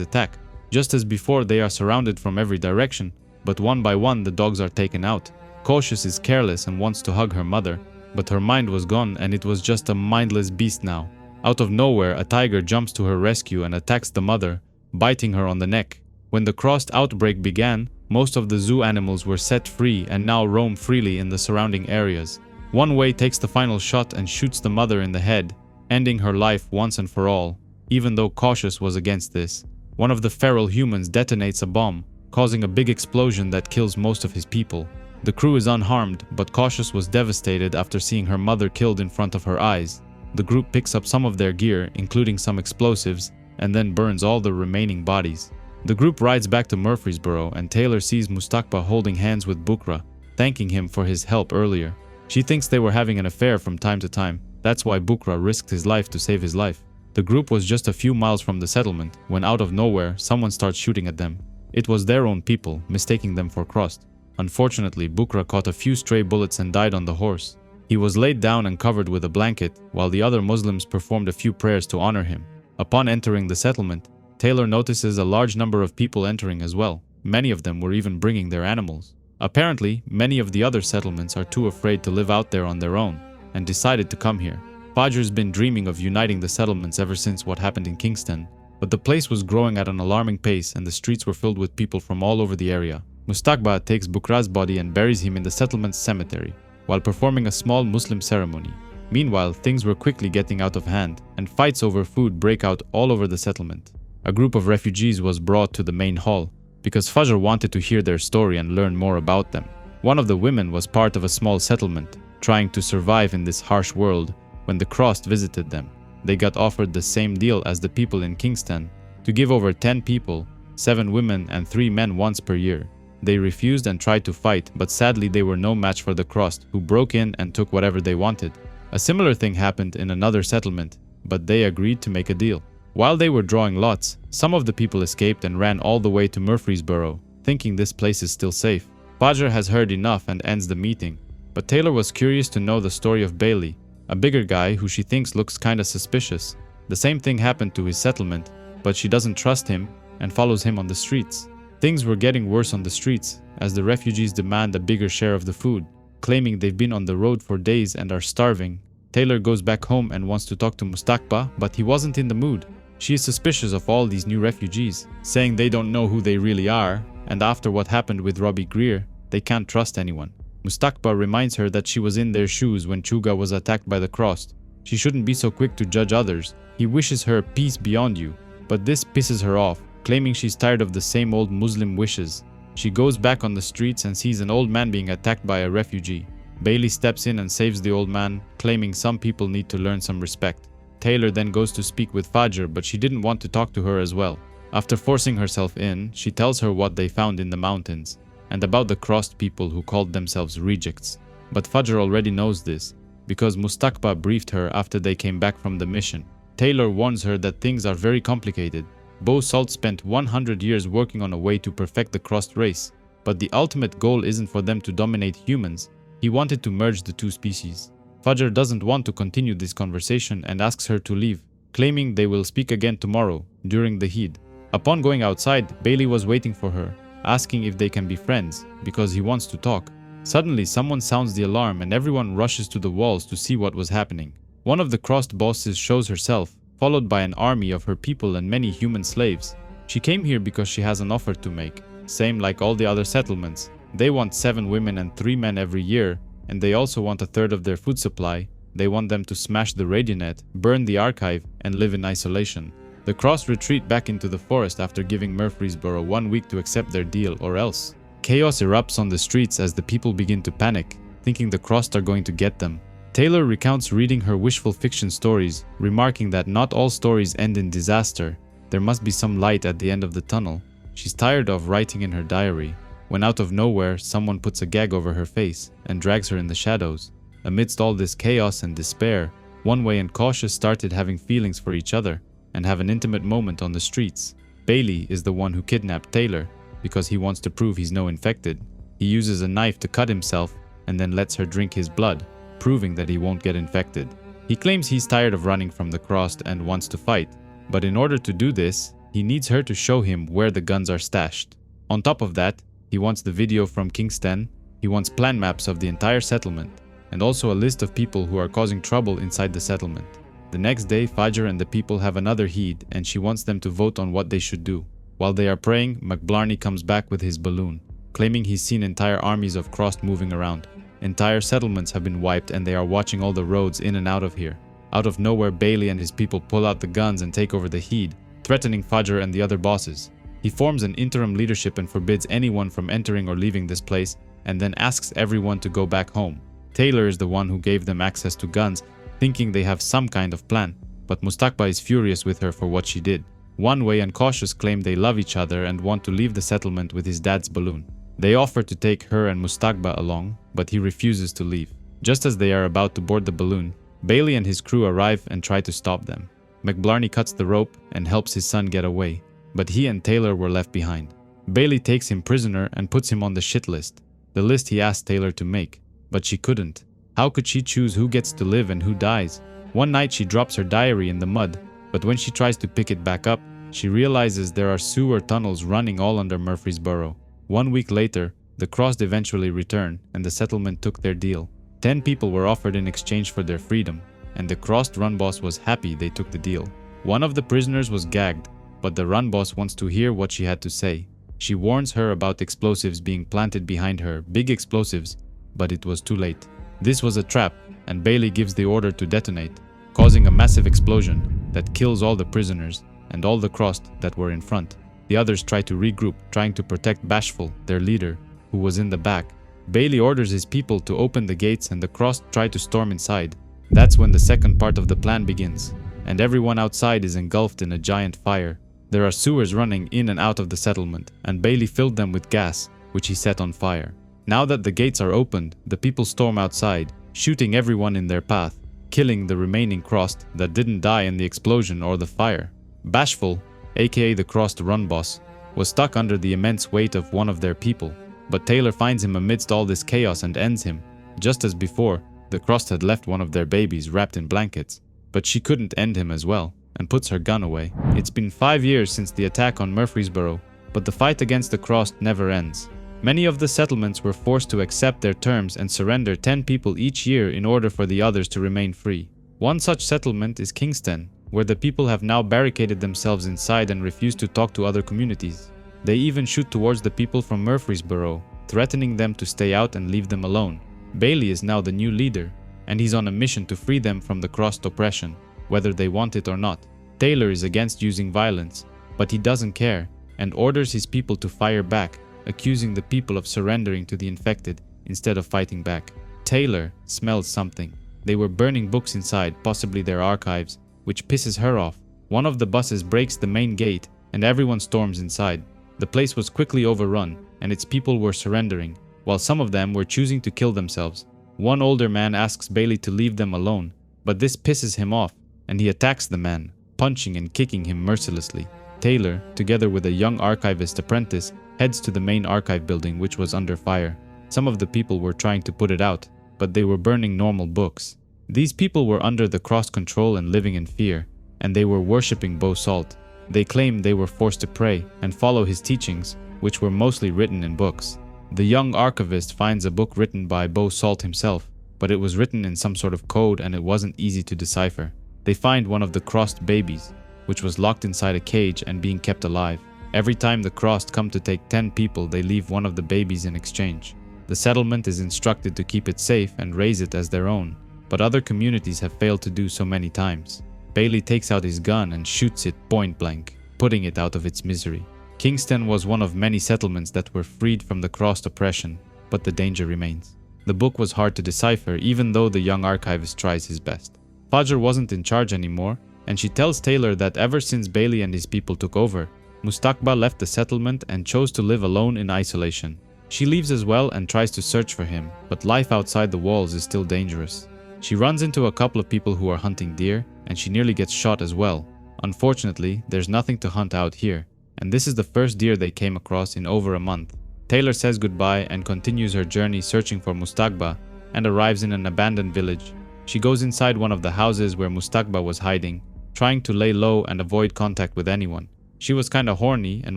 attack. Just as before, they are surrounded from every direction, but one by one the dogs are taken out. Cautious is careless and wants to hug her mother, but her mind was gone and it was just a mindless beast now. Out of nowhere, a tiger jumps to her rescue and attacks the mother, biting her on the neck. When the crossed outbreak began, most of the zoo animals were set free and now roam freely in the surrounding areas. One Way takes the final shot and shoots the mother in the head, ending her life once and for all, even though Cautious was against this. One of the feral humans detonates a bomb, causing a big explosion that kills most of his people. The crew is unharmed, but Cautious was devastated after seeing her mother killed in front of her eyes. The group picks up some of their gear, including some explosives, and then burns all the remaining bodies. The group rides back to Murfreesboro and Taylor sees Mustakba holding hands with Bukra, thanking him for his help earlier. She thinks they were having an affair from time to time. That's why Bukra risked his life to save his life. The group was just a few miles from the settlement when out of nowhere someone starts shooting at them. It was their own people, mistaking them for crossed. Unfortunately, Bukra caught a few stray bullets and died on the horse. He was laid down and covered with a blanket, while the other Muslims performed a few prayers to honor him. Upon entering the settlement, Taylor notices a large number of people entering as well. Many of them were even bringing their animals. Apparently, many of the other settlements are too afraid to live out there on their own, and decided to come here. Fajr's been dreaming of uniting the settlements ever since what happened in Kingston, but the place was growing at an alarming pace and the streets were filled with people from all over the area. Mustakba takes Bukra's body and buries him in the settlement's cemetery, while performing a small Muslim ceremony. Meanwhile, things were quickly getting out of hand, and fights over food break out all over the settlement. A group of refugees was brought to the main hall, because Fajr wanted to hear their story and learn more about them. One of the women was part of a small settlement, trying to survive in this harsh world. When the Crossed visited them, they got offered the same deal as the people in Kingston, to give over 10 people, 7 women and 3 men once per year. They refused and tried to fight, but sadly they were no match for the Crossed, who broke in and took whatever they wanted. A similar thing happened in another settlement, but they agreed to make a deal. While they were drawing lots, some of the people escaped and ran all the way to Murfreesboro, thinking this place is still safe. Fajr has heard enough and ends the meeting, but Taylor was curious to know the story of Bailey, a bigger guy who she thinks looks kinda suspicious. The same thing happened to his settlement, but she doesn't trust him and follows him on the streets. Things were getting worse on the streets, as the refugees demand a bigger share of the food, claiming they've been on the road for days and are starving. Taylor goes back home and wants to talk to Mustakba, but he wasn't in the mood. She is suspicious of all these new refugees, saying they don't know who they really are, and after what happened with Robbie Greer, they can't trust anyone. Mustakba reminds her that she was in their shoes when Chuga was attacked by the Crossed. She shouldn't be so quick to judge others. He wishes her peace beyond you, but this pisses her off, claiming she's tired of the same old Muslim wishes. She goes back on the streets and sees an old man being attacked by a refugee. Bailey steps in and saves the old man, claiming some people need to learn some respect. Taylor then goes to speak with Fajr, but she didn't want to talk to her as well. After forcing herself in, she tells her what they found in the mountains, and about the Crossed people who called themselves rejects. But Fajr already knows this, because Mustakba briefed her after they came back from the mission. Taylor warns her that things are very complicated. Bo Salt spent 100 years working on a way to perfect the Crossed race, but the ultimate goal isn't for them to dominate humans. He wanted to merge the two species. Fajr doesn't want to continue this conversation and asks her to leave, claiming they will speak again tomorrow, during the Eid. Upon going outside, Bailey was waiting for her, asking if they can be friends, because he wants to talk. Suddenly, someone sounds the alarm and everyone rushes to the walls to see what was happening. One of the Crossed bosses shows herself, followed by an army of her people and many human slaves. She came here because she has an offer to make, same like all the other settlements. They want 7 women and 3 men every year, and they also want a third of their food supply. They want them to smash the Radionet, burn the archive, and live in isolation. The Crossed retreat back into the forest after giving Murfreesboro 1 week to accept their deal or else. Chaos erupts on the streets as the people begin to panic, thinking the Crossed are going to get them. Taylor recounts reading her wishful fiction stories, remarking that not all stories end in disaster. There must be some light at the end of the tunnel. She's tired of writing in her diary, when out of nowhere someone puts a gag over her face and drags her in the shadows. Amidst all this chaos and despair, One Way and Cautious started having feelings for each other and have an intimate moment on the streets. Bailey is the one who kidnapped Taylor because he wants to prove he's no infected. He uses a knife to cut himself and then lets her drink his blood, proving that he won't get infected. He claims he's tired of running from the Crossed and wants to fight, but in order to do this, he needs her to show him where the guns are stashed. On top of that, he wants the video from Kingston, he wants plan maps of the entire settlement, and also a list of people who are causing trouble inside the settlement. The next day, Fajr and the people have another heed, and she wants them to vote on what they should do. While they are praying, McBlarney comes back with his balloon, claiming he's seen entire armies of Crossed moving around. Entire settlements have been wiped and they are watching all the roads in and out of here. Out of nowhere, Bailey and his people pull out the guns and take over the heed, threatening Fajr and the other bosses. He forms an interim leadership and forbids anyone from entering or leaving this place, and then asks everyone to go back home. Taylor is the one who gave them access to guns, thinking they have some kind of plan, but Mustakba is furious with her for what she did. One Way and Cautious claim they love each other and want to leave the settlement with his dad's balloon. They offer to take her and Mustakba along, but he refuses to leave. Just as they are about to board the balloon, Bailey and his crew arrive and try to stop them. McBlarney cuts the rope and helps his son get away, but he and Taylor were left behind. Bailey takes him prisoner and puts him on the shit list, the list he asked Taylor to make, but she couldn't. How could she choose who gets to live and who dies? One night she drops her diary in the mud, but when she tries to pick it back up, she realizes there are sewer tunnels running all under Murfreesboro. 1 week later, the Crossed eventually returned and the settlement took their deal. 10 people were offered in exchange for their freedom, and the Crossed run boss was happy they took the deal. One of the prisoners was gagged, but the run boss wants to hear what she had to say. She warns her about explosives being planted behind her, big explosives, but it was too late. This was a trap, and Bailey gives the order to detonate, causing a massive explosion that kills all the prisoners and all the Crossed that were in front. The others try to regroup, trying to protect Bashful, their leader, who was in the back. Bailey orders his people to open the gates and the Crossed try to storm inside. That's when the second part of the plan begins, and everyone outside is engulfed in a giant fire. There are sewers running in and out of the settlement, and Bailey filled them with gas, which he set on fire. Now that the gates are opened, the people storm outside, shooting everyone in their path, killing the remaining Crossed that didn't die in the explosion or the fire. Bashful, aka the Crossed run boss, was stuck under the immense weight of one of their people, but Taylor finds him amidst all this chaos and ends him. Just as before, the Crossed had left one of their babies wrapped in blankets, but she couldn't end him as well, and puts her gun away. It's been 5 years since the attack on Murfreesboro, but the fight against the Crossed never ends. Many of the settlements were forced to accept their terms and surrender 10 people each year in order for the others to remain free. One such settlement is Kingston, where the people have now barricaded themselves inside and refuse to talk to other communities. They even shoot towards the people from Murfreesboro, threatening them to stay out and leave them alone. Bailey is now the new leader, and he's on a mission to free them from the Crossed oppression, whether they want it or not. Taylor is against using violence, but he doesn't care, and orders his people to fire back, accusing the people of surrendering to the infected instead of fighting back. Taylor smells something. They were burning books inside, possibly their archives, which pisses her off. One of the buses breaks the main gate, and everyone storms inside. The place was quickly overrun, and its people were surrendering, while some of them were choosing to kill themselves. One older man asks Bailey to leave them alone, but this pisses him off, and he attacks the man, punching and kicking him mercilessly. Taylor, together with a young archivist apprentice, heads to the main archive building, which was under fire. Some of the people were trying to put it out, but they were burning normal books. These people were under the Crossed control and living in fear, and they were worshipping Bo Salt. They claimed they were forced to pray and follow his teachings, which were mostly written in books. The young archivist finds a book written by Bo Salt himself, but it was written in some sort of code and it wasn't easy to decipher. They find one of the Crossed babies, which was locked inside a cage and being kept alive. Every time the Crossed come to take 10 people, they leave one of the babies in exchange. The settlement is instructed to keep it safe and raise it as their own, but other communities have failed to do so many times. Bailey takes out his gun and shoots it point blank, putting it out of its misery. Kingston was one of many settlements that were freed from the Crossed oppression, but the danger remains. The book was hard to decipher, even though the young archivist tries his best. Fajr wasn't in charge anymore, and she tells Taylor that ever since Bailey and his people took over, Mustakba left the settlement and chose to live alone in isolation. She leaves as well and tries to search for him, but life outside the walls is still dangerous. She runs into a couple of people who are hunting deer, and she nearly gets shot as well. Unfortunately, there's nothing to hunt out here, and this is the first deer they came across in over a month. Taylor says goodbye and continues her journey searching for Mustakba and arrives in an abandoned village. She goes inside one of the houses where Mustakba was hiding, trying to lay low and avoid contact with anyone. She was kinda horny and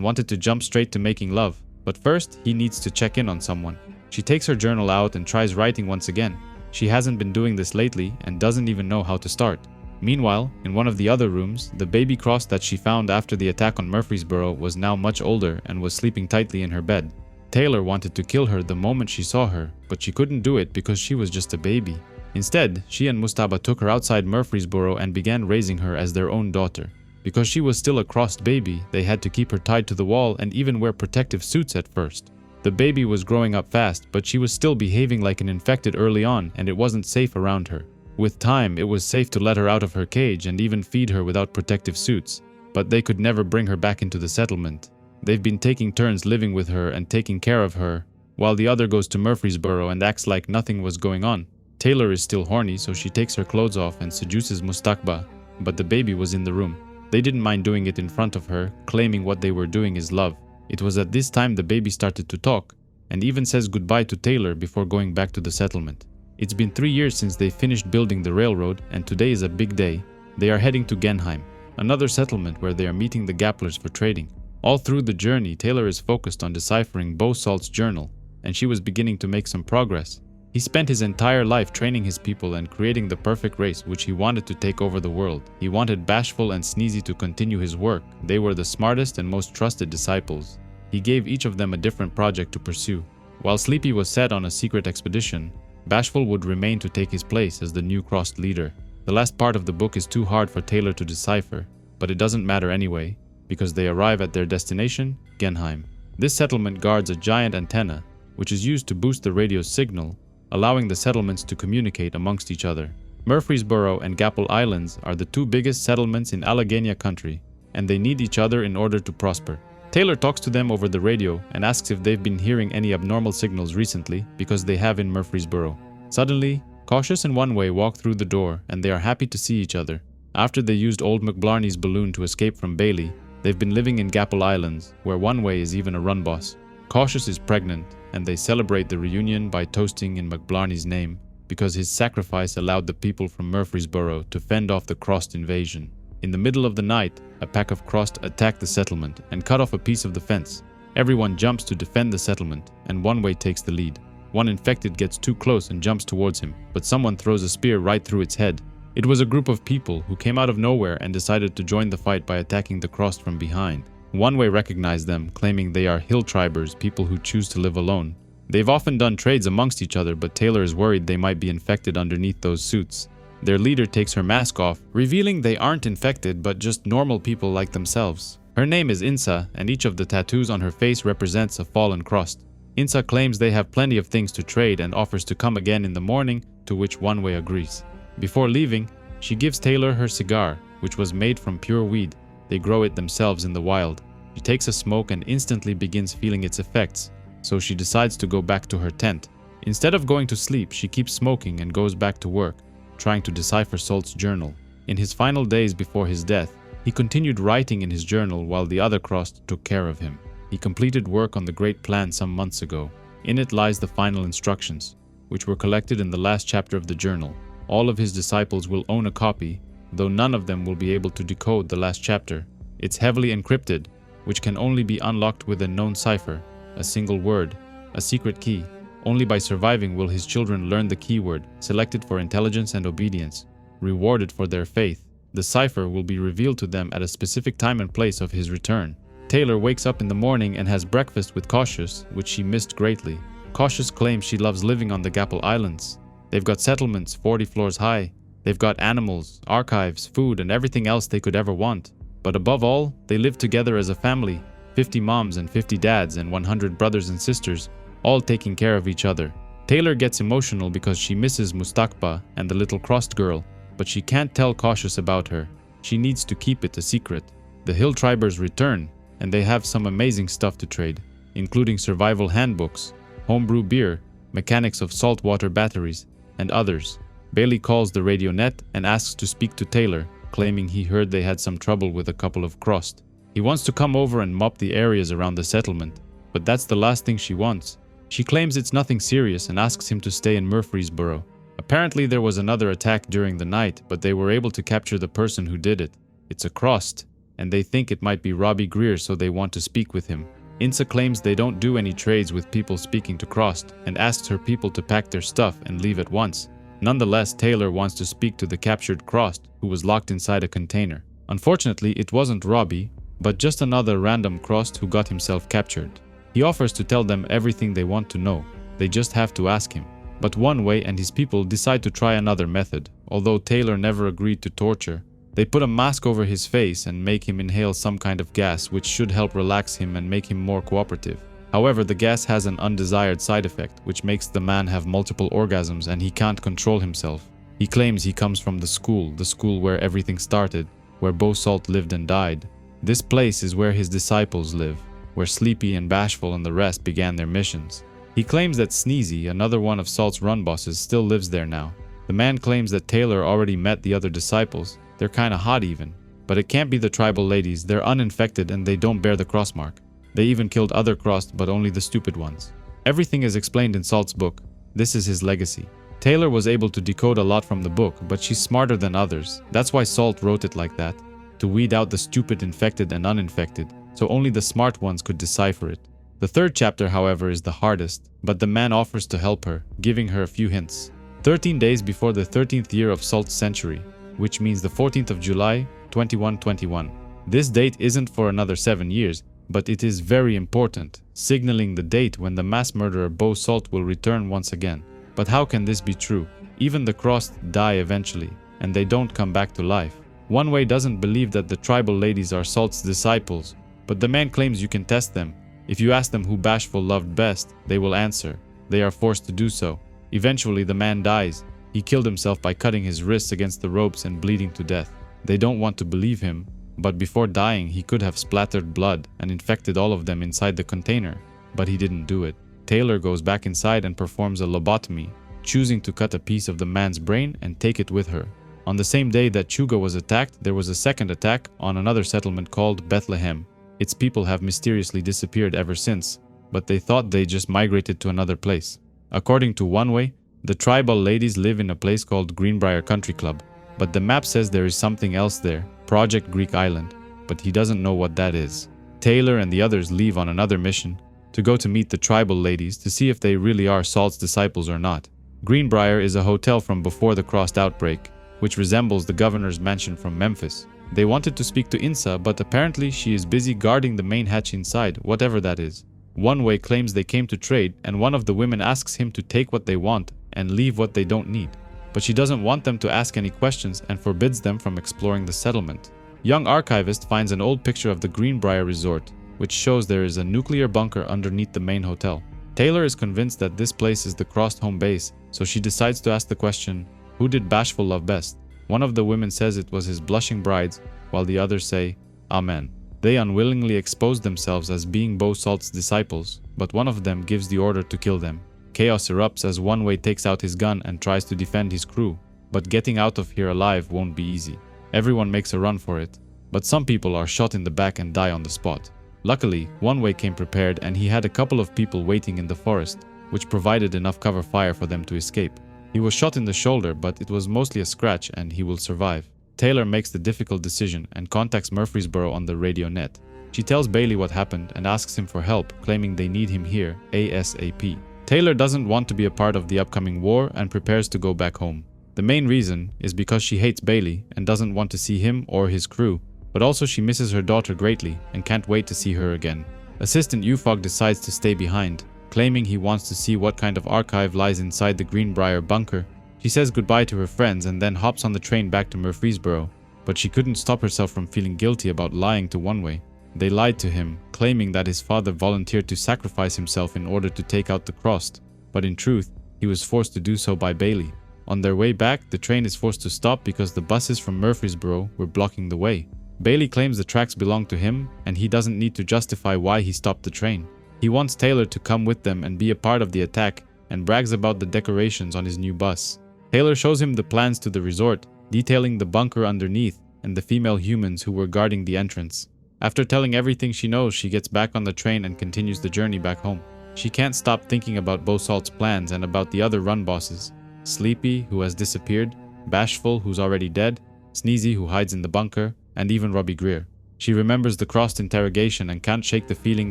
wanted to jump straight to making love, but first he needs to check in on someone. She takes her journal out and tries writing once again. She hasn't been doing this lately and doesn't even know how to start. Meanwhile, in one of the other rooms, the baby cross that she found after the attack on Murfreesboro was now much older and was sleeping tightly in her bed. Taylor wanted to kill her the moment she saw her, but she couldn't do it because she was just a baby. Instead, she and Mustaba took her outside Murfreesboro and began raising her as their own daughter. Because she was still a crossed baby, they had to keep her tied to the wall and even wear protective suits at first. The baby was growing up fast, but she was still behaving like an infected early on and it wasn't safe around her. With time, it was safe to let her out of her cage and even feed her without protective suits, but they could never bring her back into the settlement. They've been taking turns living with her and taking care of her, while the other goes to Murfreesboro and acts like nothing was going on. Taylor is still horny, so she takes her clothes off and seduces Mustakba, but the baby was in the room. They didn't mind doing it in front of her, claiming what they were doing is love. It was at this time the baby started to talk, and even says goodbye to Taylor before going back to the settlement. It's been 3 years since they finished building the railroad, and today is a big day. They are heading to Genheim, another settlement where they are meeting the Gapplers for trading. All through the journey, Taylor is focused on deciphering Beau Salt's journal, and she was beginning to make some progress. He spent his entire life training his people and creating the perfect race which he wanted to take over the world. He wanted Bashful and Sneezy to continue his work. They were the smartest and most trusted disciples. He gave each of them a different project to pursue. While Sleepy was set on a secret expedition, Bashful would remain to take his place as the new crossed leader. The last part of the book is too hard for Taylor to decipher, but it doesn't matter anyway, because they arrive at their destination, Genheim. This settlement guards a giant antenna, which is used to boost the radio's signal, allowing the settlements to communicate amongst each other. Murfreesboro and Gapple Islands are the two biggest settlements in Allegheny country, and they need each other in order to prosper. Taylor talks to them over the radio and asks if they've been hearing any abnormal signals recently, because they have in Murfreesboro. Suddenly, Cautious and One Way walk through the door and they are happy to see each other. After they used old McBlarney's balloon to escape from Bailey, they've been living in Gapple Islands, where One Way is even a run boss. Cautious is pregnant, and they celebrate the reunion by toasting in McBlarney's name, because his sacrifice allowed the people from Murfreesboro to fend off the Crossed invasion. In the middle of the night, a pack of Crossed attack the settlement and cut off a piece of the fence. Everyone jumps to defend the settlement, and One Way takes the lead. One infected gets too close and jumps towards him, but someone throws a spear right through its head. It was a group of people who came out of nowhere and decided to join the fight by attacking the Crossed from behind. One Way recognized them, claiming they are hill tribers, people who choose to live alone. They've often done trades amongst each other, but Taylor is worried they might be infected underneath those suits. Their leader takes her mask off, revealing they aren't infected but just normal people like themselves. Her name is Insa, and each of the tattoos on her face represents a fallen Crossed. Insa claims they have plenty of things to trade and offers to come again in the morning, to which One Way agrees. Before leaving, she gives Taylor her cigar, which was made from pure weed. They grow it themselves in the wild. She takes a smoke and instantly begins feeling its effects, so she decides to go back to her tent. Instead of going to sleep, she keeps smoking and goes back to work, trying to decipher Salt's journal. In his final days before his death, he continued writing in his journal while the other Crossed took care of him. He completed work on the Great Plan some months ago. In it lies the final instructions, which were collected in the last chapter of the journal. All of his disciples will own a copy, though none of them will be able to decode the last chapter. It's heavily encrypted, which can only be unlocked with a known cipher, a single word, a secret key. Only by surviving will his children learn the keyword, selected for intelligence and obedience, rewarded for their faith. The cipher will be revealed to them at a specific time and place of his return. Taylor wakes up in the morning and has breakfast with Cautious, which she missed greatly. Cautious claims she loves living on the Gapple Islands. They've got settlements 40 floors high. They've got animals, archives, food, and everything else they could ever want. But above all, they live together as a family, 50 moms and 50 dads and 100 brothers and sisters, all taking care of each other. Taylor gets emotional because she misses Mustakba and the little Crossed girl, but she can't tell Cautious about her. She needs to keep it a secret. The Hill Tribers return, and they have some amazing stuff to trade, including survival handbooks, homebrew beer, mechanics of saltwater batteries, and others. Bailey calls the radio net and asks to speak to Taylor, claiming he heard they had some trouble with a couple of Crossed. He wants to come over and mop the areas around the settlement, but that's the last thing she wants. She claims it's nothing serious and asks him to stay in Murfreesboro. Apparently there was another attack during the night, but they were able to capture the person who did it. It's a Crost, and they think it might be Robbie Greer, so they want to speak with him. Insa claims they don't do any trades with people speaking to Crost and asks her people to pack their stuff and leave at once. Nonetheless, Taylor wants to speak to the captured Crost, who was locked inside a container. Unfortunately, it wasn't Robbie, but just another random Crost who got himself captured. He offers to tell them everything they want to know. They just have to ask him. But One Way and his people decide to try another method. Although Taylor never agreed to torture, they put a mask over his face and make him inhale some kind of gas which should help relax him and make him more cooperative. However, the gas has an undesired side effect which makes the man have multiple orgasms and he can't control himself. He claims he comes from the school where everything started, where Beau Salt lived and died. This place is where his disciples live, where Sleepy and Bashful and the rest began their missions. He claims that Sneezy, another one of Salt's run bosses, still lives there now. The man claims that Taylor already met the other disciples. They're kinda hot even. But it can't be the tribal ladies, they're uninfected and they don't bear the cross mark. They even killed other Crossed, but only the stupid ones. Everything is explained in Salt's book. This is his legacy. Taylor was able to decode a lot from the book, but she's smarter than others. That's why Salt wrote it like that, to weed out the stupid infected and uninfected, so only the smart ones could decipher it. The third chapter, however, is the hardest, but the man offers to help her, giving her a few hints. 13 days before the 13th year of Salt's century, which means the 14th of July, 2121. This date isn't for another 7 years, but it is very important, signaling the date when the mass murderer Beau Salt will return once again. But how can this be true? Even the Crossed die eventually, and they don't come back to life. One Way doesn't believe that the tribal ladies are Salt's disciples, but the man claims you can test them. If you ask them who Bashful loved best, they will answer. They are forced to do so. Eventually, the man dies. He killed himself by cutting his wrists against the ropes and bleeding to death. They don't want to believe him, but before dying, he could have splattered blood and infected all of them inside the container. But he didn't do it. Taylor goes back inside and performs a lobotomy, choosing to cut a piece of the man's brain and take it with her. On the same day that Chuga was attacked, there was a second attack on another settlement called Bethlehem. Its people have mysteriously disappeared ever since, but they thought they just migrated to another place. According to One Way, the tribal ladies live in a place called Greenbrier Country Club, but the map says there is something else there, Project Greek Island, but he doesn't know what that is. Taylor and the others leave on another mission to go to meet the tribal ladies to see if they really are Salt's disciples or not. Greenbrier is a hotel from before the Crossed outbreak, which resembles the governor's mansion from Memphis. They wanted to speak to Insa, but apparently she is busy guarding the main hatch inside, whatever that is. One Way claims they came to trade, and one of the women asks him to take what they want and leave what they don't need. But she doesn't want them to ask any questions and forbids them from exploring the settlement. Young archivist finds an old picture of the Greenbrier Resort, which shows there is a nuclear bunker underneath the main hotel. Taylor is convinced that this place is the Crossed home base, so she decides to ask the question, who did Bashful love best? One of the women says it was his blushing brides, while the others say, Amen. They unwillingly expose themselves as being Beau Salt's disciples, but one of them gives the order to kill them. Chaos erupts as One Way takes out his gun and tries to defend his crew, but getting out of here alive won't be easy. Everyone makes a run for it, but some people are shot in the back and die on the spot. Luckily, One Way came prepared and he had a couple of people waiting in the forest, which provided enough cover fire for them to escape. He was shot in the shoulder, but it was mostly a scratch and he will survive. Taylor makes the difficult decision and contacts Murfreesboro on the radio net. She tells Bailey what happened and asks him for help, claiming they need him here, ASAP. Taylor doesn't want to be a part of the upcoming war and prepares to go back home. The main reason is because she hates Bailey and doesn't want to see him or his crew, but also she misses her daughter greatly and can't wait to see her again. Assistant Ufog decides to stay behind, claiming he wants to see what kind of archive lies inside the Greenbrier bunker. She says goodbye to her friends and then hops on the train back to Murfreesboro, but she couldn't stop herself from feeling guilty about lying to One Way. They lied to him, claiming that his father volunteered to sacrifice himself in order to take out the Crossed, but in truth, he was forced to do so by Bailey. On their way back, the train is forced to stop because the buses from Murfreesboro were blocking the way. Bailey claims the tracks belong to him, and he doesn't need to justify why he stopped the train. He wants Taylor to come with them and be a part of the attack, and brags about the decorations on his new bus. Taylor shows him the plans to the resort, detailing the bunker underneath and the female humans who were guarding the entrance. After telling everything she knows, she gets back on the train and continues the journey back home. She can't stop thinking about Bosalt's plans and about the other run bosses. Sleepy, who has disappeared, Bashful, who's already dead, Sneezy, who hides in the bunker, and even Robbie Greer. She remembers the crossed interrogation and can't shake the feeling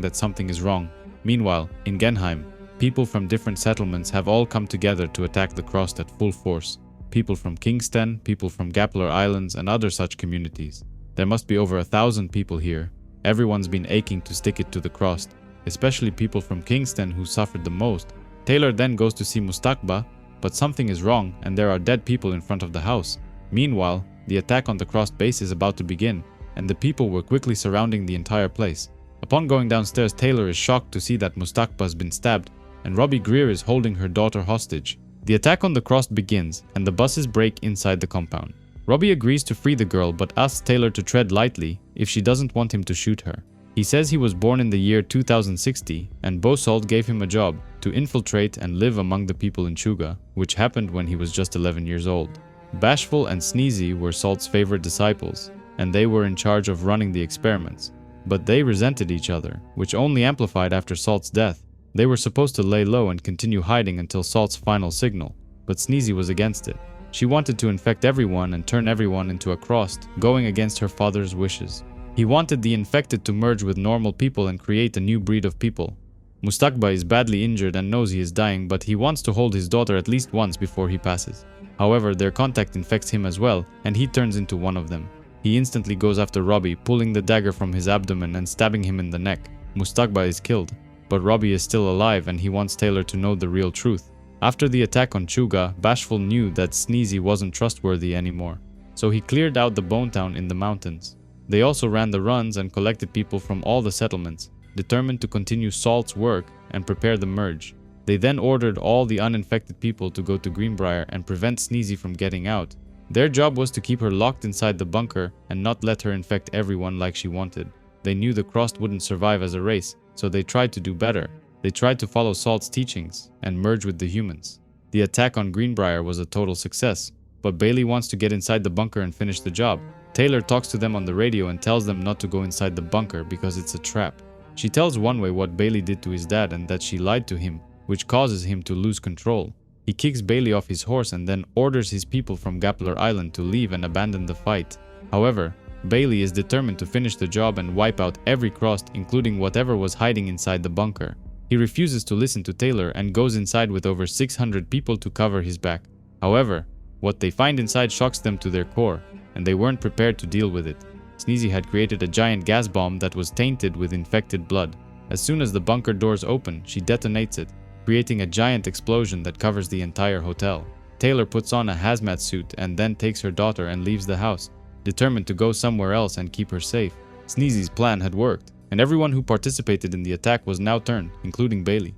that something is wrong. Meanwhile, in Genheim, people from different settlements have all come together to attack the crossed at full force. People from Kingston, people from Gapler Islands, and other such communities. There must be over 1,000 people here. Everyone's been aching to stick it to the crossed, especially people from Kingston who suffered the most. Taylor then goes to see Mustakba, but something is wrong and there are dead people in front of the house. Meanwhile, the attack on the crossed base is about to begin, and the people were quickly surrounding the entire place. Upon going downstairs, Taylor is shocked to see that Mustakba has been stabbed, and Robbie Greer is holding her daughter hostage. The attack on the crossed begins, and the buses break inside the compound. Robbie agrees to free the girl but asks Taylor to tread lightly if she doesn't want him to shoot her. He says he was born in the year 2060 and Bosalt gave him a job to infiltrate and live among the people in Chuga, which happened when he was just 11 years old. Bashful and Sneezy were Salt's favorite disciples, and they were in charge of running the experiments. But they resented each other, which only amplified after Salt's death. They were supposed to lay low and continue hiding until Salt's final signal, but Sneezy was against it. She wanted to infect everyone and turn everyone into a crossed, going against her father's wishes. He wanted the infected to merge with normal people and create a new breed of people. Mustakba is badly injured and knows he is dying, but he wants to hold his daughter at least once before he passes. However, their contact infects him as well, and he turns into one of them. He instantly goes after Robbie, pulling the dagger from his abdomen and stabbing him in the neck. Mustakba is killed, but Robbie is still alive and he wants Taylor to know the real truth. After the attack on Chuga, Bashful knew that Sneezy wasn't trustworthy anymore, so he cleared out the Bone Town in the mountains. They also ran the runs and collected people from all the settlements, determined to continue Salt's work and prepare the merge. They then ordered all the uninfected people to go to Greenbrier and prevent Sneezy from getting out. Their job was to keep her locked inside the bunker and not let her infect everyone like she wanted. They knew the Crossed wouldn't survive as a race, so they tried to do better. They tried to follow Salt's teachings and merge with the humans. The attack on Greenbrier was a total success, but Bailey wants to get inside the bunker and finish the job. Taylor talks to them on the radio and tells them not to go inside the bunker because it's a trap. She tells One-Way what Bailey did to his dad and that she lied to him, which causes him to lose control. He kicks Bailey off his horse and then orders his people from Gapler Island to leave and abandon the fight. However, Bailey is determined to finish the job and wipe out every Crossed, including whatever was hiding inside the bunker. He refuses to listen to Taylor and goes inside with over 600 people to cover his back. However, what they find inside shocks them to their core, and they weren't prepared to deal with it. Sneezy had created a giant gas bomb that was tainted with infected blood. As soon as the bunker doors open, she detonates it, creating a giant explosion that covers the entire hotel. Taylor puts on a hazmat suit and then takes her daughter and leaves the house, determined to go somewhere else and keep her safe. Sneezy's plan had worked, and everyone who participated in the attack was now turned, including Bailey.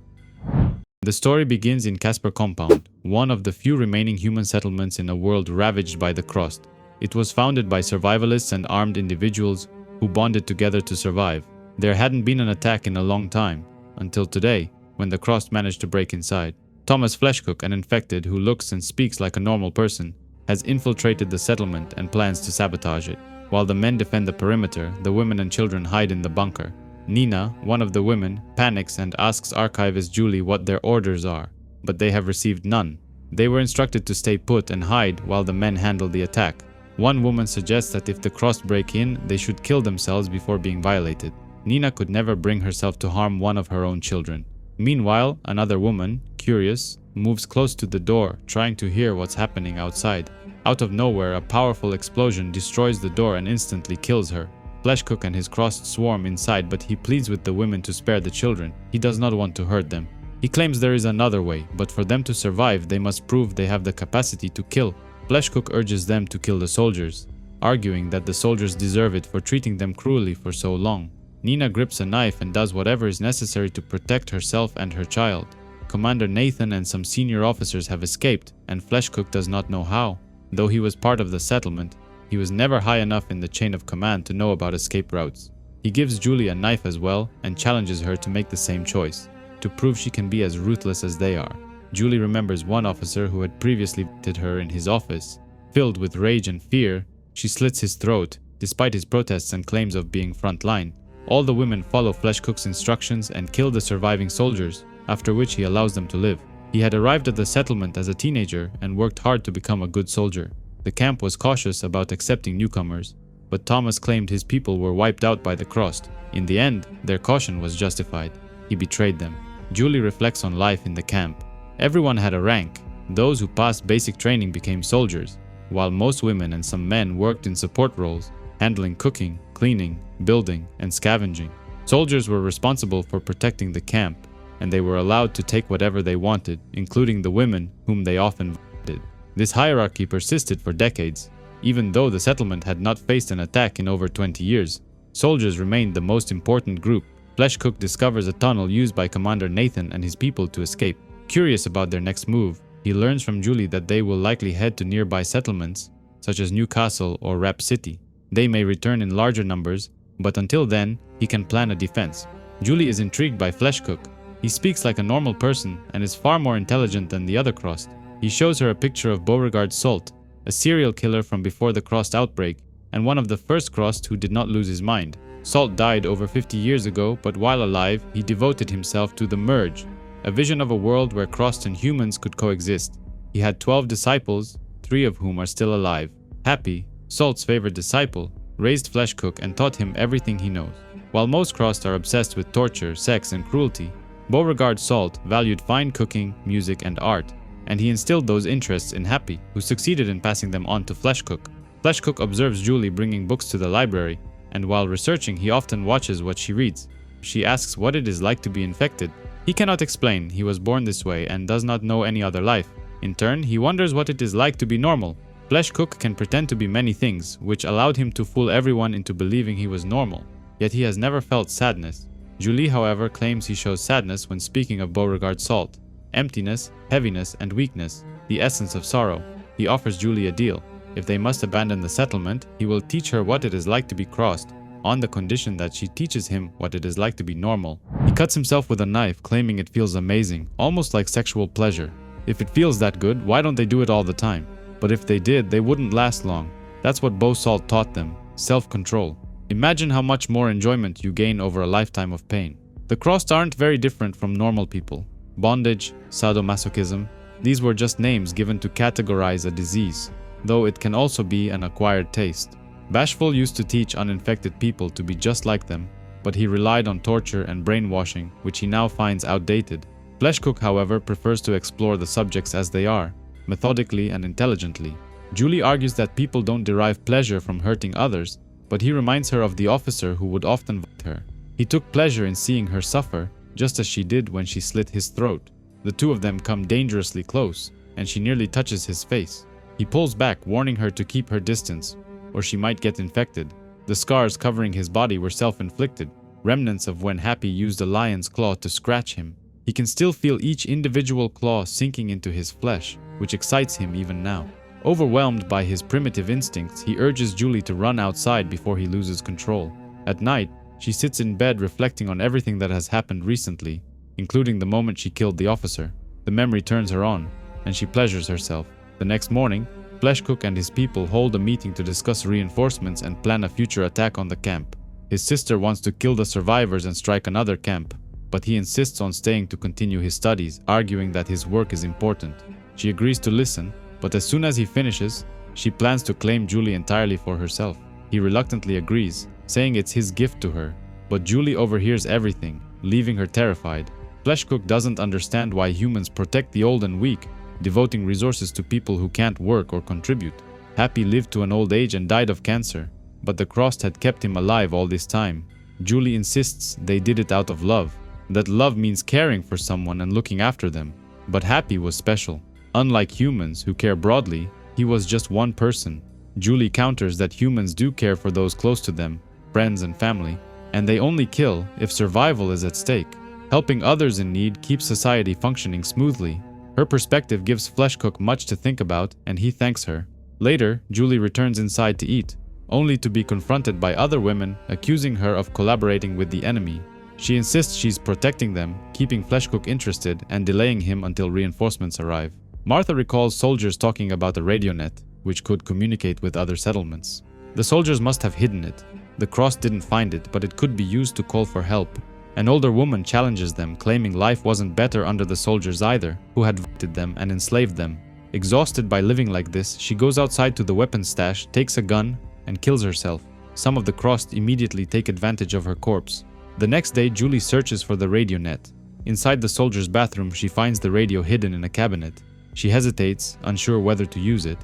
The story begins in Casper Compound, one of the few remaining human settlements in a world ravaged by the Crossed. It was founded by survivalists and armed individuals who bonded together to survive. There hadn't been an attack in a long time, until today, when the Crossed managed to break inside. Thomas Fleshcook, an infected who looks and speaks like a normal person, has infiltrated the settlement and plans to sabotage it. While the men defend the perimeter, the women and children hide in the bunker. Nina, one of the women, panics and asks archivist Julie what their orders are, but they have received none. They were instructed to stay put and hide while the men handle the attack. One woman suggests that if the Crossed break in, they should kill themselves before being violated. Nina could never bring herself to harm one of her own children. Meanwhile, another woman, curious, moves close to the door, trying to hear what's happening outside. Out of nowhere, a powerful explosion destroys the door and instantly kills her. Fleshcook and his Crossed swarm inside, but he pleads with the women to spare the children. He does not want to hurt them. He claims there is another way, but for them to survive, they must prove they have the capacity to kill. Fleshcook urges them to kill the soldiers, arguing that the soldiers deserve it for treating them cruelly for so long. Nina grips a knife and does whatever is necessary to protect herself and her child. Commander Nathan and some senior officers have escaped, and Fleshcook does not know how. Though he was part of the settlement, he was never high enough in the chain of command to know about escape routes. He gives Julie a knife as well and challenges her to make the same choice, to prove she can be as ruthless as they are. Julie remembers one officer who had previously visited her in his office. Filled with rage and fear, she slits his throat, despite his protests and claims of being frontline. All the women follow Flesh Cook's instructions and kill the surviving soldiers, after which he allows them to live. He had arrived at the settlement as a teenager and worked hard to become a good soldier. The camp was cautious about accepting newcomers, but Thomas claimed his people were wiped out by the Crossed. In the end, their caution was justified. He betrayed them. Julie reflects on life in the camp. Everyone had a rank. Those who passed basic training became soldiers, while most women and some men worked in support roles, handling cooking, cleaning, building, and scavenging. Soldiers were responsible for protecting the camp, and they were allowed to take whatever they wanted, including the women, whom they often violated. This hierarchy persisted for decades. Even though the settlement had not faced an attack in over 20 years, soldiers remained the most important group. Flesh Cook discovers a tunnel used by Commander Nathan and his people to escape. Curious about their next move, he learns from Julie that they will likely head to nearby settlements, such as Newcastle or Rap City. They may return in larger numbers, but until then, he can plan a defense. Julie is intrigued by Flesh Cook. He speaks like a normal person and is far more intelligent than the other Crossed. He shows her a picture of Beauregard Salt, a serial killer from before the Crossed outbreak, and one of the first Crossed who did not lose his mind. Salt died over 50 years ago, but while alive, he devoted himself to the Merge, a vision of a world where Crossed and humans could coexist. He had 12 disciples, 3 of whom are still alive. Happy, Salt's favorite disciple, raised Flesh Cook and taught him everything he knows. While most Crossed are obsessed with torture, sex, and cruelty, Beauregard Salt valued fine cooking, music, and art, and he instilled those interests in Happy, who succeeded in passing them on to Flesh Cook. Flesh Cook observes Julie bringing books to the library, and while researching, he often watches what she reads. She asks what it is like to be infected. He cannot explain. He was born this way and does not know any other life. In turn, he wonders what it is like to be normal. Flesh Cook can pretend to be many things, which allowed him to fool everyone into believing he was normal. Yet he has never felt sadness. Julie, however, claims he shows sadness when speaking of Beauregard Salt. Emptiness, heaviness, and weakness, the essence of sorrow. He offers Julie a deal. If they must abandon the settlement, he will teach her what it is like to be Crossed, on the condition that she teaches him what it is like to be normal. He cuts himself with a knife, claiming it feels amazing, almost like sexual pleasure. If it feels that good, why don't they do it all the time? But if they did, they wouldn't last long. That's what Beau Salt taught them, self-control. Imagine how much more enjoyment you gain over a lifetime of pain. The Crossed aren't very different from normal people. Bondage, sadomasochism, these were just names given to categorize a disease, though it can also be an acquired taste. Bashful used to teach uninfected people to be just like them, but he relied on torture and brainwashing, which he now finds outdated. Flesh Cook, however, prefers to explore the subjects as they are, methodically and intelligently. Julie argues that people don't derive pleasure from hurting others, but he reminds her of the officer who would often violate her. He took pleasure in seeing her suffer, just as she did when she slit his throat. The two of them come dangerously close, and she nearly touches his face. He pulls back, warning her to keep her distance, or she might get infected. The scars covering his body were self-inflicted, remnants of when Happy used a lion's claw to scratch him. He can still feel each individual claw sinking into his flesh, which excites him even now. Overwhelmed by his primitive instincts, he urges Julie to run outside before he loses control. At night, she sits in bed reflecting on everything that has happened recently, including the moment she killed the officer. The memory turns her on, and she pleasures herself. The next morning, Flesh Cook and his people hold a meeting to discuss reinforcements and plan a future attack on the camp. His sister wants to kill the survivors and strike another camp, but he insists on staying to continue his studies, arguing that his work is important. She agrees to listen, but as soon as he finishes, she plans to claim Julie entirely for herself. He reluctantly agrees, saying it's his gift to her, but Julie overhears everything, leaving her terrified. Flesh Cook doesn't understand why humans protect the old and weak, devoting resources to people who can't work or contribute. Happy lived to an old age and died of cancer, but the Crossed had kept him alive all this time. Julie insists they did it out of love, that love means caring for someone and looking after them. But Happy was special. Unlike humans who care broadly, he was just one person. Julie counters that humans do care for those close to them, friends and family, and they only kill if survival is at stake. Helping others in need keeps society functioning smoothly. Her perspective gives Flesh Cook much to think about, and he thanks her. Later, Julie returns inside to eat, only to be confronted by other women accusing her of collaborating with the enemy. She insists she's protecting them, keeping Flesh Cook interested and delaying him until reinforcements arrive. Martha recalls soldiers talking about a radio net, which could communicate with other settlements. The soldiers must have hidden it. The cross didn't find it, but it could be used to call for help. An older woman challenges them, claiming life wasn't better under the soldiers either, who had visited them and enslaved them. Exhausted by living like this, she goes outside to the weapons stash, takes a gun, and kills herself. Some of the crossed immediately take advantage of her corpse. The next day, Julie searches for the radio net. Inside the soldier's bathroom, she finds the radio hidden in a cabinet. She hesitates, unsure whether to use it.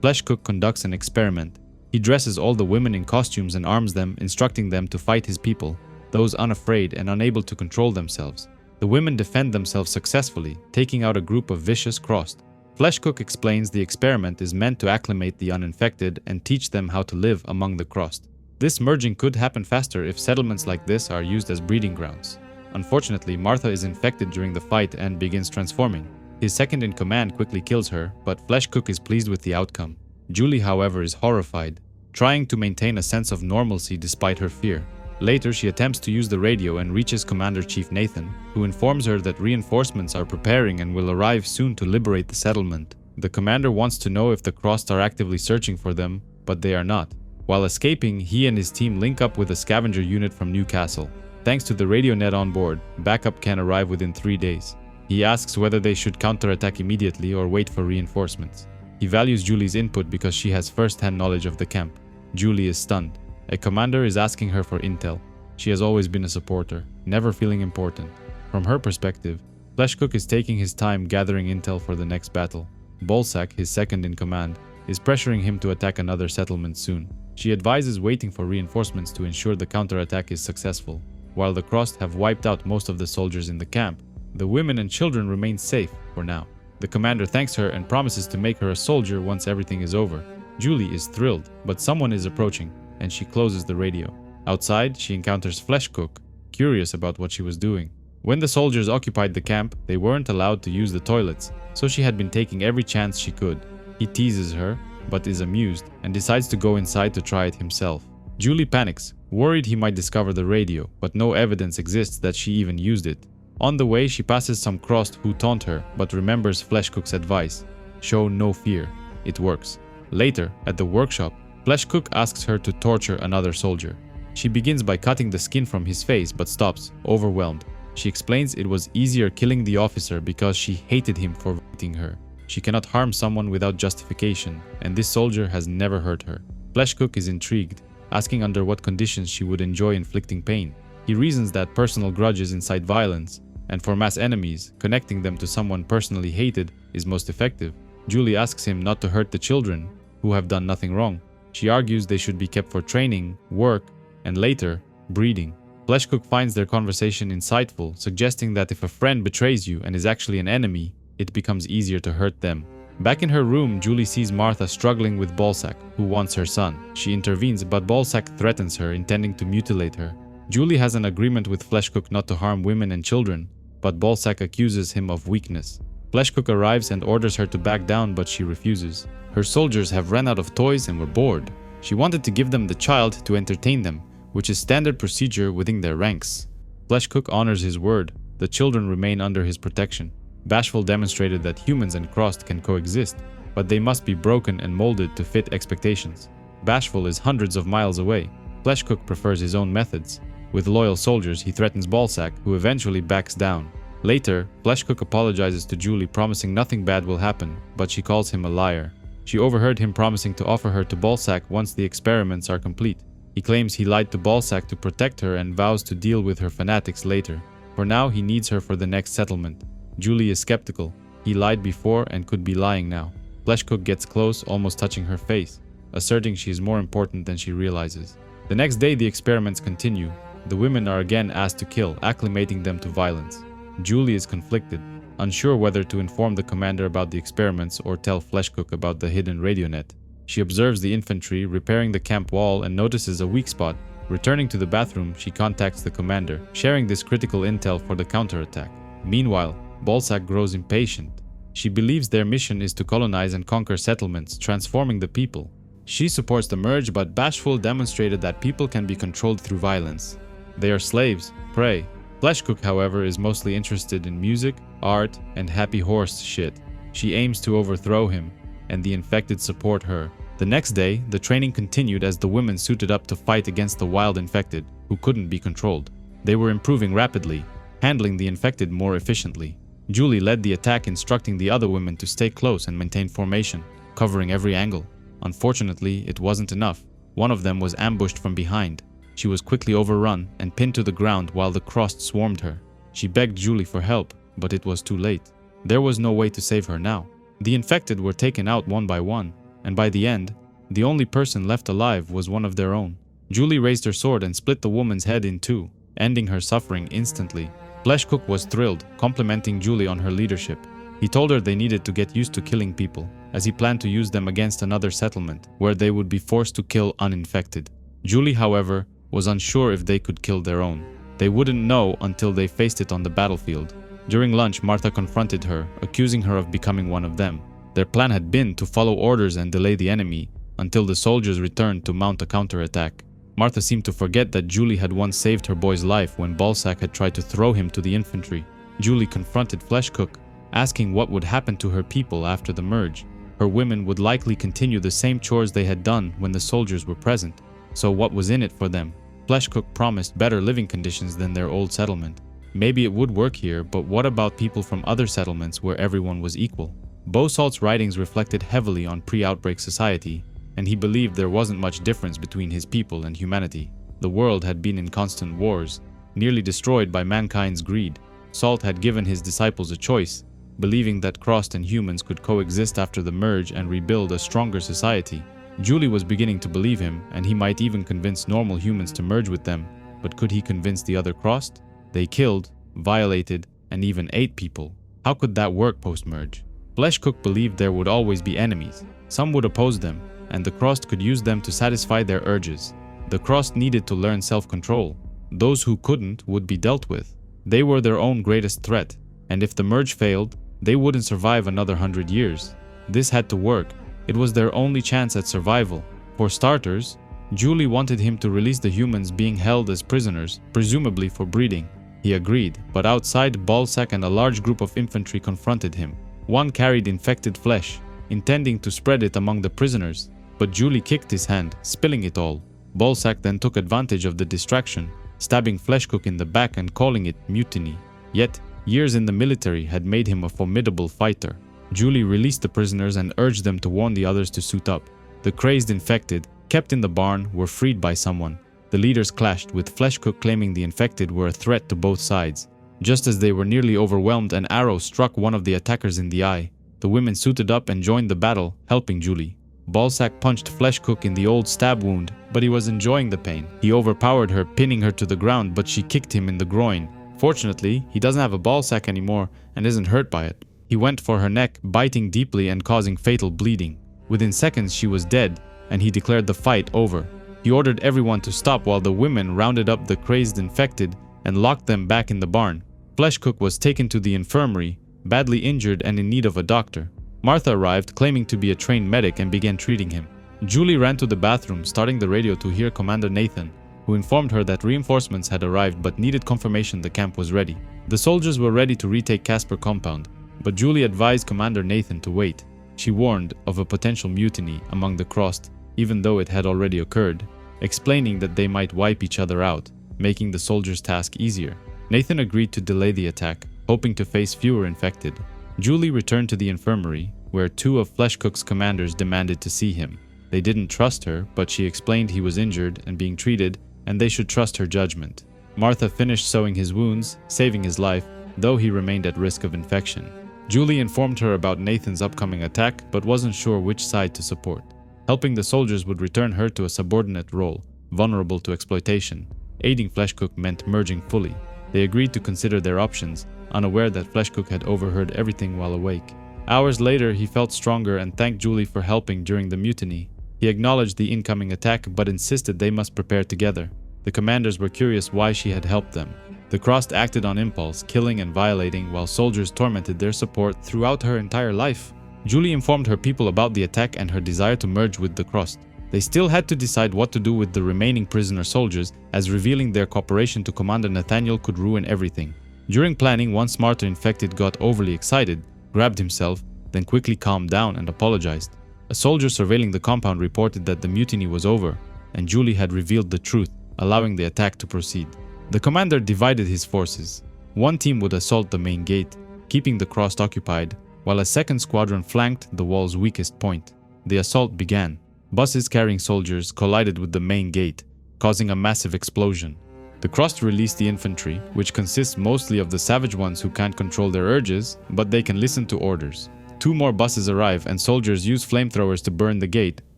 Flesh Cook conducts an experiment. He dresses all the women in costumes and arms them, instructing them to fight his people, those unafraid and unable to control themselves. The women defend themselves successfully, taking out a group of vicious crossed. Flesh Cook explains the experiment is meant to acclimate the uninfected and teach them how to live among the crossed. This merging could happen faster if settlements like this are used as breeding grounds. Unfortunately, Martha is infected during the fight and begins transforming. His second-in-command quickly kills her, but Flesh Cook is pleased with the outcome. Julie, however, is horrified, trying to maintain a sense of normalcy despite her fear. Later, she attempts to use the radio and reaches Commander-Chief Nathan, who informs her that reinforcements are preparing and will arrive soon to liberate the settlement. The commander wants to know if the crossed are actively searching for them, but they are not. While escaping, he and his team link up with a scavenger unit from Newcastle. Thanks to the radio net on board, backup can arrive within 3 days. He asks whether they should counterattack immediately or wait for reinforcements. He values Julie's input because she has first-hand knowledge of the camp. Julie is stunned. A commander is asking her for intel. She has always been a supporter, never feeling important. From her perspective, Flesh Cook is taking his time gathering intel for the next battle. Bolsack, his second-in-command, is pressuring him to attack another settlement soon. She advises waiting for reinforcements to ensure the counterattack is successful. While the crossed have wiped out most of the soldiers in the camp, the women and children remain safe for now. The commander thanks her and promises to make her a soldier once everything is over. Julie is thrilled, but someone is approaching, and she closes the radio. Outside, she encounters Flesh Cook, curious about what she was doing. When the soldiers occupied the camp, they weren't allowed to use the toilets, so she had been taking every chance she could. He teases her, but is amused, and decides to go inside to try it himself. Julie panics, worried he might discover the radio, but no evidence exists that she even used it. On the way, she passes some crossed who taunt her, but remembers Flesh Cook's advice. Show no fear. It works. Later, at the workshop, Flesh Cook asks her to torture another soldier. She begins by cutting the skin from his face, but stops, overwhelmed. She explains it was easier killing the officer because she hated him for fighting her. She cannot harm someone without justification, and this soldier has never hurt her. Flesh Cook is intrigued, asking under what conditions she would enjoy inflicting pain. He reasons that personal grudges incite violence, and for mass enemies, connecting them to someone personally hated is most effective. Julie asks him not to hurt the children, who have done nothing wrong. She argues they should be kept for training, work, and later, breeding. Flesh Cook finds their conversation insightful, suggesting that if a friend betrays you and is actually an enemy, it becomes easier to hurt them. Back in her room, Julie sees Martha struggling with Bolsack, who wants her son. She intervenes, but Bolsack threatens her, intending to mutilate her. Julie has an agreement with Flesh Cook not to harm women and children, but Bolsack accuses him of weakness. Flesh Cook arrives and orders her to back down, but she refuses. Her soldiers have run out of toys and were bored. She wanted to give them the child to entertain them, which is standard procedure within their ranks. Flesh Cook honors his word. The children remain under his protection. Bashful demonstrated that humans and crossed can coexist, but they must be broken and molded to fit expectations. Bashful is hundreds of miles away. Flesh Cook prefers his own methods. With loyal soldiers, he threatens Bolsack, who eventually backs down. Later, Flesh Cook apologizes to Julie, promising nothing bad will happen, but she calls him a liar. She overheard him promising to offer her to Bolsack once the experiments are complete. He claims he lied to Bolsack to protect her and vows to deal with her fanatics later. For now, he needs her for the next settlement. Julie is skeptical. He lied before and could be lying now. Flesh Cook gets close, almost touching her face, asserting she is more important than she realizes. The next day, the experiments continue. The women are again asked to kill, acclimating them to violence. Julie is conflicted, unsure whether to inform the commander about the experiments or tell Flesh Cook about the hidden radio net. She observes the infantry repairing the camp wall and notices a weak spot. Returning to the bathroom, she contacts the commander, sharing this critical intel for the counterattack. Meanwhile, Bolsack grows impatient. She believes their mission is to colonize and conquer settlements, transforming the people. She supports the merge, but Bashful demonstrated that people can be controlled through violence. They are slaves, prey. Flesh Cook, however, is mostly interested in music, art, and happy horse shit. She aims to overthrow him, and the infected support her. The next day, the training continued as the women suited up to fight against the wild infected, who couldn't be controlled. They were improving rapidly, handling the infected more efficiently. Julie led the attack, instructing the other women to stay close and maintain formation, covering every angle. Unfortunately, it wasn't enough. One of them was ambushed from behind. She was quickly overrun and pinned to the ground while the Crost swarmed her. She begged Julie for help, but it was too late. There was no way to save her now. The infected were taken out one by one, and by the end, the only person left alive was one of their own. Julie raised her sword and split the woman's head in two, ending her suffering instantly. Flesh Cook was thrilled, complimenting Julie on her leadership. He told her they needed to get used to killing people, as he planned to use them against another settlement, where they would be forced to kill uninfected. Julie, however, was unsure if they could kill their own. They wouldn't know until they faced it on the battlefield. During lunch, Martha confronted her, accusing her of becoming one of them. Their plan had been to follow orders and delay the enemy until the soldiers returned to mount a counterattack. Martha seemed to forget that Julie had once saved her boy's life when Balsac had tried to throw him to the infantry. Julie confronted Flesh Cook, asking what would happen to her people after the merge. Her women would likely continue the same chores they had done when the soldiers were present. So what was in it for them? Flesh Cook promised better living conditions than their old settlement. Maybe it would work here, but what about people from other settlements where everyone was equal? Bosalt's writings reflected heavily on pre-outbreak society, and he believed there wasn't much difference between his people and humanity. The world had been in constant wars, nearly destroyed by mankind's greed. Salt had given his disciples a choice, believing that Crost and humans could coexist after the merge and rebuild a stronger society. Julie was beginning to believe him, and he might even convince normal humans to merge with them. But could he convince the other Crost? They killed, violated, and even ate people. How could that work post-merge? Flesh Cook believed there would always be enemies. Some would oppose them, and the Crost could use them to satisfy their urges. The Crost needed to learn self-control. Those who couldn't would be dealt with. They were their own greatest threat, and if the merge failed, they wouldn't survive another 100 years. This had to work. It was their only chance at survival. For starters, Julie wanted him to release the humans being held as prisoners, presumably for breeding. He agreed, but outside, Balsac and a large group of infantry confronted him. One carried infected flesh, intending to spread it among the prisoners, but Julie kicked his hand, spilling it all. Balsac then took advantage of the distraction, stabbing Flesh Cook in the back and calling it mutiny. Yet, years in the military had made him a formidable fighter. Julie released the prisoners and urged them to warn the others to suit up. The crazed infected, kept in the barn, were freed by someone. The leaders clashed, with Flesh Cook claiming the infected were a threat to both sides. Just as they were nearly overwhelmed, an arrow struck one of the attackers in the eye. The women suited up and joined the battle, helping Julie. Balsac punched Flesh Cook in the old stab wound, but he was enjoying the pain. He overpowered her, pinning her to the ground, but she kicked him in the groin. Fortunately, he doesn't have a ballsack anymore and isn't hurt by it. He went for her neck, biting deeply and causing fatal bleeding. Within seconds, she was dead, and he declared the fight over. He ordered everyone to stop while the women rounded up the crazed infected and locked them back in the barn. Flesh Cook was taken to the infirmary, badly injured and in need of a doctor. Martha arrived, claiming to be a trained medic, and began treating him. Julie ran to the bathroom, starting the radio to hear Commander Nathan, who informed her that reinforcements had arrived but needed confirmation the camp was ready. The soldiers were ready to retake Casper compound, but Julie advised Commander Nathan to wait. She warned of a potential mutiny among the Crossed, even though it had already occurred, explaining that they might wipe each other out, making the soldiers' task easier. Nathan agreed to delay the attack, hoping to face fewer infected. Julie returned to the infirmary, where two of Flesh Cook's commanders demanded to see him. They didn't trust her, but she explained he was injured and being treated, and they should trust her judgment. Martha finished sewing his wounds, saving his life, though he remained at risk of infection. Julie informed her about Nathan's upcoming attack, but wasn't sure which side to support. Helping the soldiers would return her to a subordinate role, vulnerable to exploitation. Aiding Flesh Cook meant merging fully. They agreed to consider their options, unaware that Flesh Cook had overheard everything while awake. Hours later, he felt stronger and thanked Julie for helping during the mutiny. He acknowledged the incoming attack but insisted they must prepare together. The commanders were curious why she had helped them. The Crossed acted on impulse, killing and violating, while soldiers tormented their support throughout her entire life. Julie informed her people about the attack and her desire to merge with the Crossed. They still had to decide what to do with the remaining prisoner soldiers, as revealing their cooperation to Commander Nathaniel could ruin everything. During planning, one smarter infected got overly excited, grabbed himself, then quickly calmed down and apologized. A soldier surveilling the compound reported that the mutiny was over, and Julie had revealed the truth, allowing the attack to proceed. The commander divided his forces. One team would assault the main gate, keeping the cross occupied, while a second squadron flanked the wall's weakest point. The assault began. Buses carrying soldiers collided with the main gate, causing a massive explosion. The cross released the infantry, which consists mostly of the savage ones who can't control their urges, but they can listen to orders. 2 more buses arrive and soldiers use flamethrowers to burn the gate,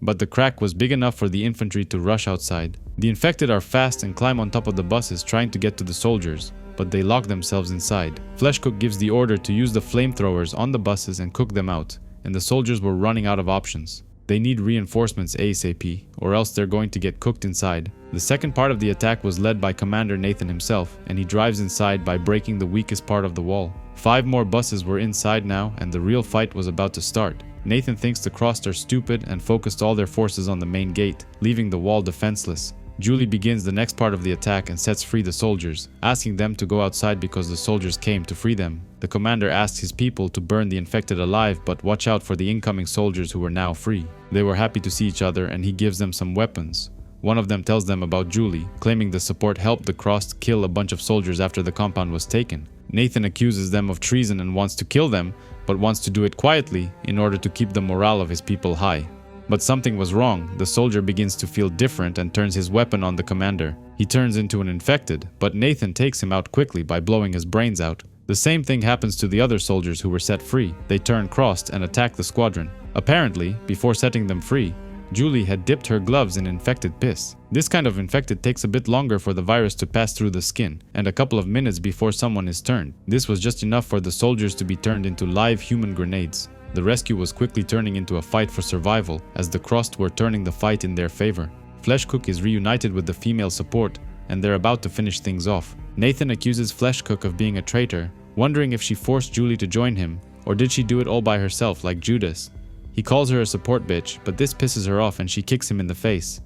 but the crack was big enough for the infantry to rush outside. The infected are fast and climb on top of the buses trying to get to the soldiers, but they lock themselves inside. Fleshcook gives the order to use the flamethrowers on the buses and cook them out, and the soldiers were running out of options. They need reinforcements ASAP, or else they're going to get cooked inside. The second part of the attack was led by Commander Nathan himself, and he drives inside by breaking the weakest part of the wall. 5 more buses were inside now, and the real fight was about to start. Nathan thinks the Crossed are stupid and focused all their forces on the main gate, leaving the wall defenseless. Julie begins the next part of the attack and sets free the soldiers, asking them to go outside because the soldiers came to free them. The commander asks his people to burn the infected alive, but watch out for the incoming soldiers who were now free. They were happy to see each other and he gives them some weapons. One of them tells them about Julie, claiming the support helped the Crossed kill a bunch of soldiers after the compound was taken. Nathan accuses them of treason and wants to kill them, but wants to do it quietly in order to keep the morale of his people high. But something was wrong. The soldier begins to feel different and turns his weapon on the commander. He turns into an infected, but Nathan takes him out quickly by blowing his brains out. The same thing happens to the other soldiers who were set free. They turn Crossed and attack the squadron. Apparently, before setting them free, Julie had dipped her gloves in infected piss. This kind of infected takes a bit longer for the virus to pass through the skin, and a couple of minutes before someone is turned. This was just enough for the soldiers to be turned into live human grenades. The rescue was quickly turning into a fight for survival, as the Crossed were turning the fight in their favor. Fleshcook is reunited with the female support, and they're about to finish things off. Nathan accuses Fleshcook of being a traitor, wondering if she forced Julie to join him, or did she do it all by herself like Judas. He calls her a support bitch, but this pisses her off and she kicks him in the face.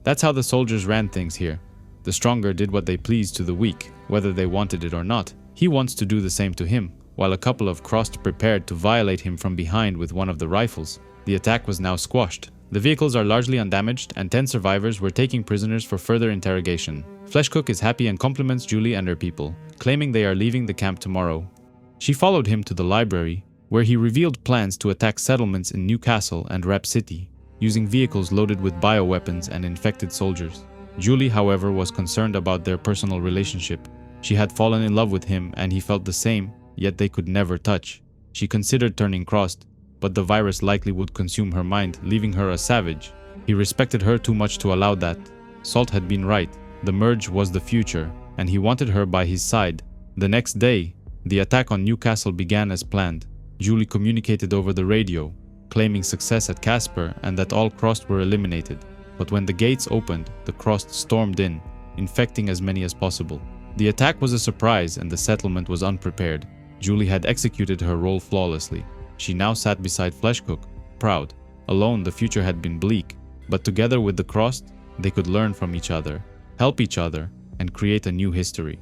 That's how the soldiers ran things here. The stronger did what they pleased to the weak, whether they wanted it or not. He wants to do the same to him, while a couple of Crossed prepared to violate him from behind with one of the rifles. The attack was now squashed. The vehicles are largely undamaged, and 10 survivors were taken prisoners for further interrogation. Fleshcook is happy and compliments Julie and her people, claiming they are leaving the camp tomorrow. She followed him to the library, where he revealed plans to attack settlements in Newcastle and Rap City, using vehicles loaded with bioweapons and infected soldiers. Julie, however, was concerned about their personal relationship. She had fallen in love with him and he felt the same, yet they could never touch. She considered turning Crossed, but the virus likely would consume her mind, leaving her a savage. He respected her too much to allow that. Salt had been right. The merge was the future, and he wanted her by his side. The next day, the attack on Newcastle began as planned. Julie communicated over the radio, claiming success at Casper and that all Crossed were eliminated. But when the gates opened, the Crossed stormed in, infecting as many as possible. The attack was a surprise and the settlement was unprepared. Julie had executed her role flawlessly. She now sat beside Fleshcook, proud. Alone, the future had been bleak, but together with the Crossed, they could learn from each other, help each other, and create a new history.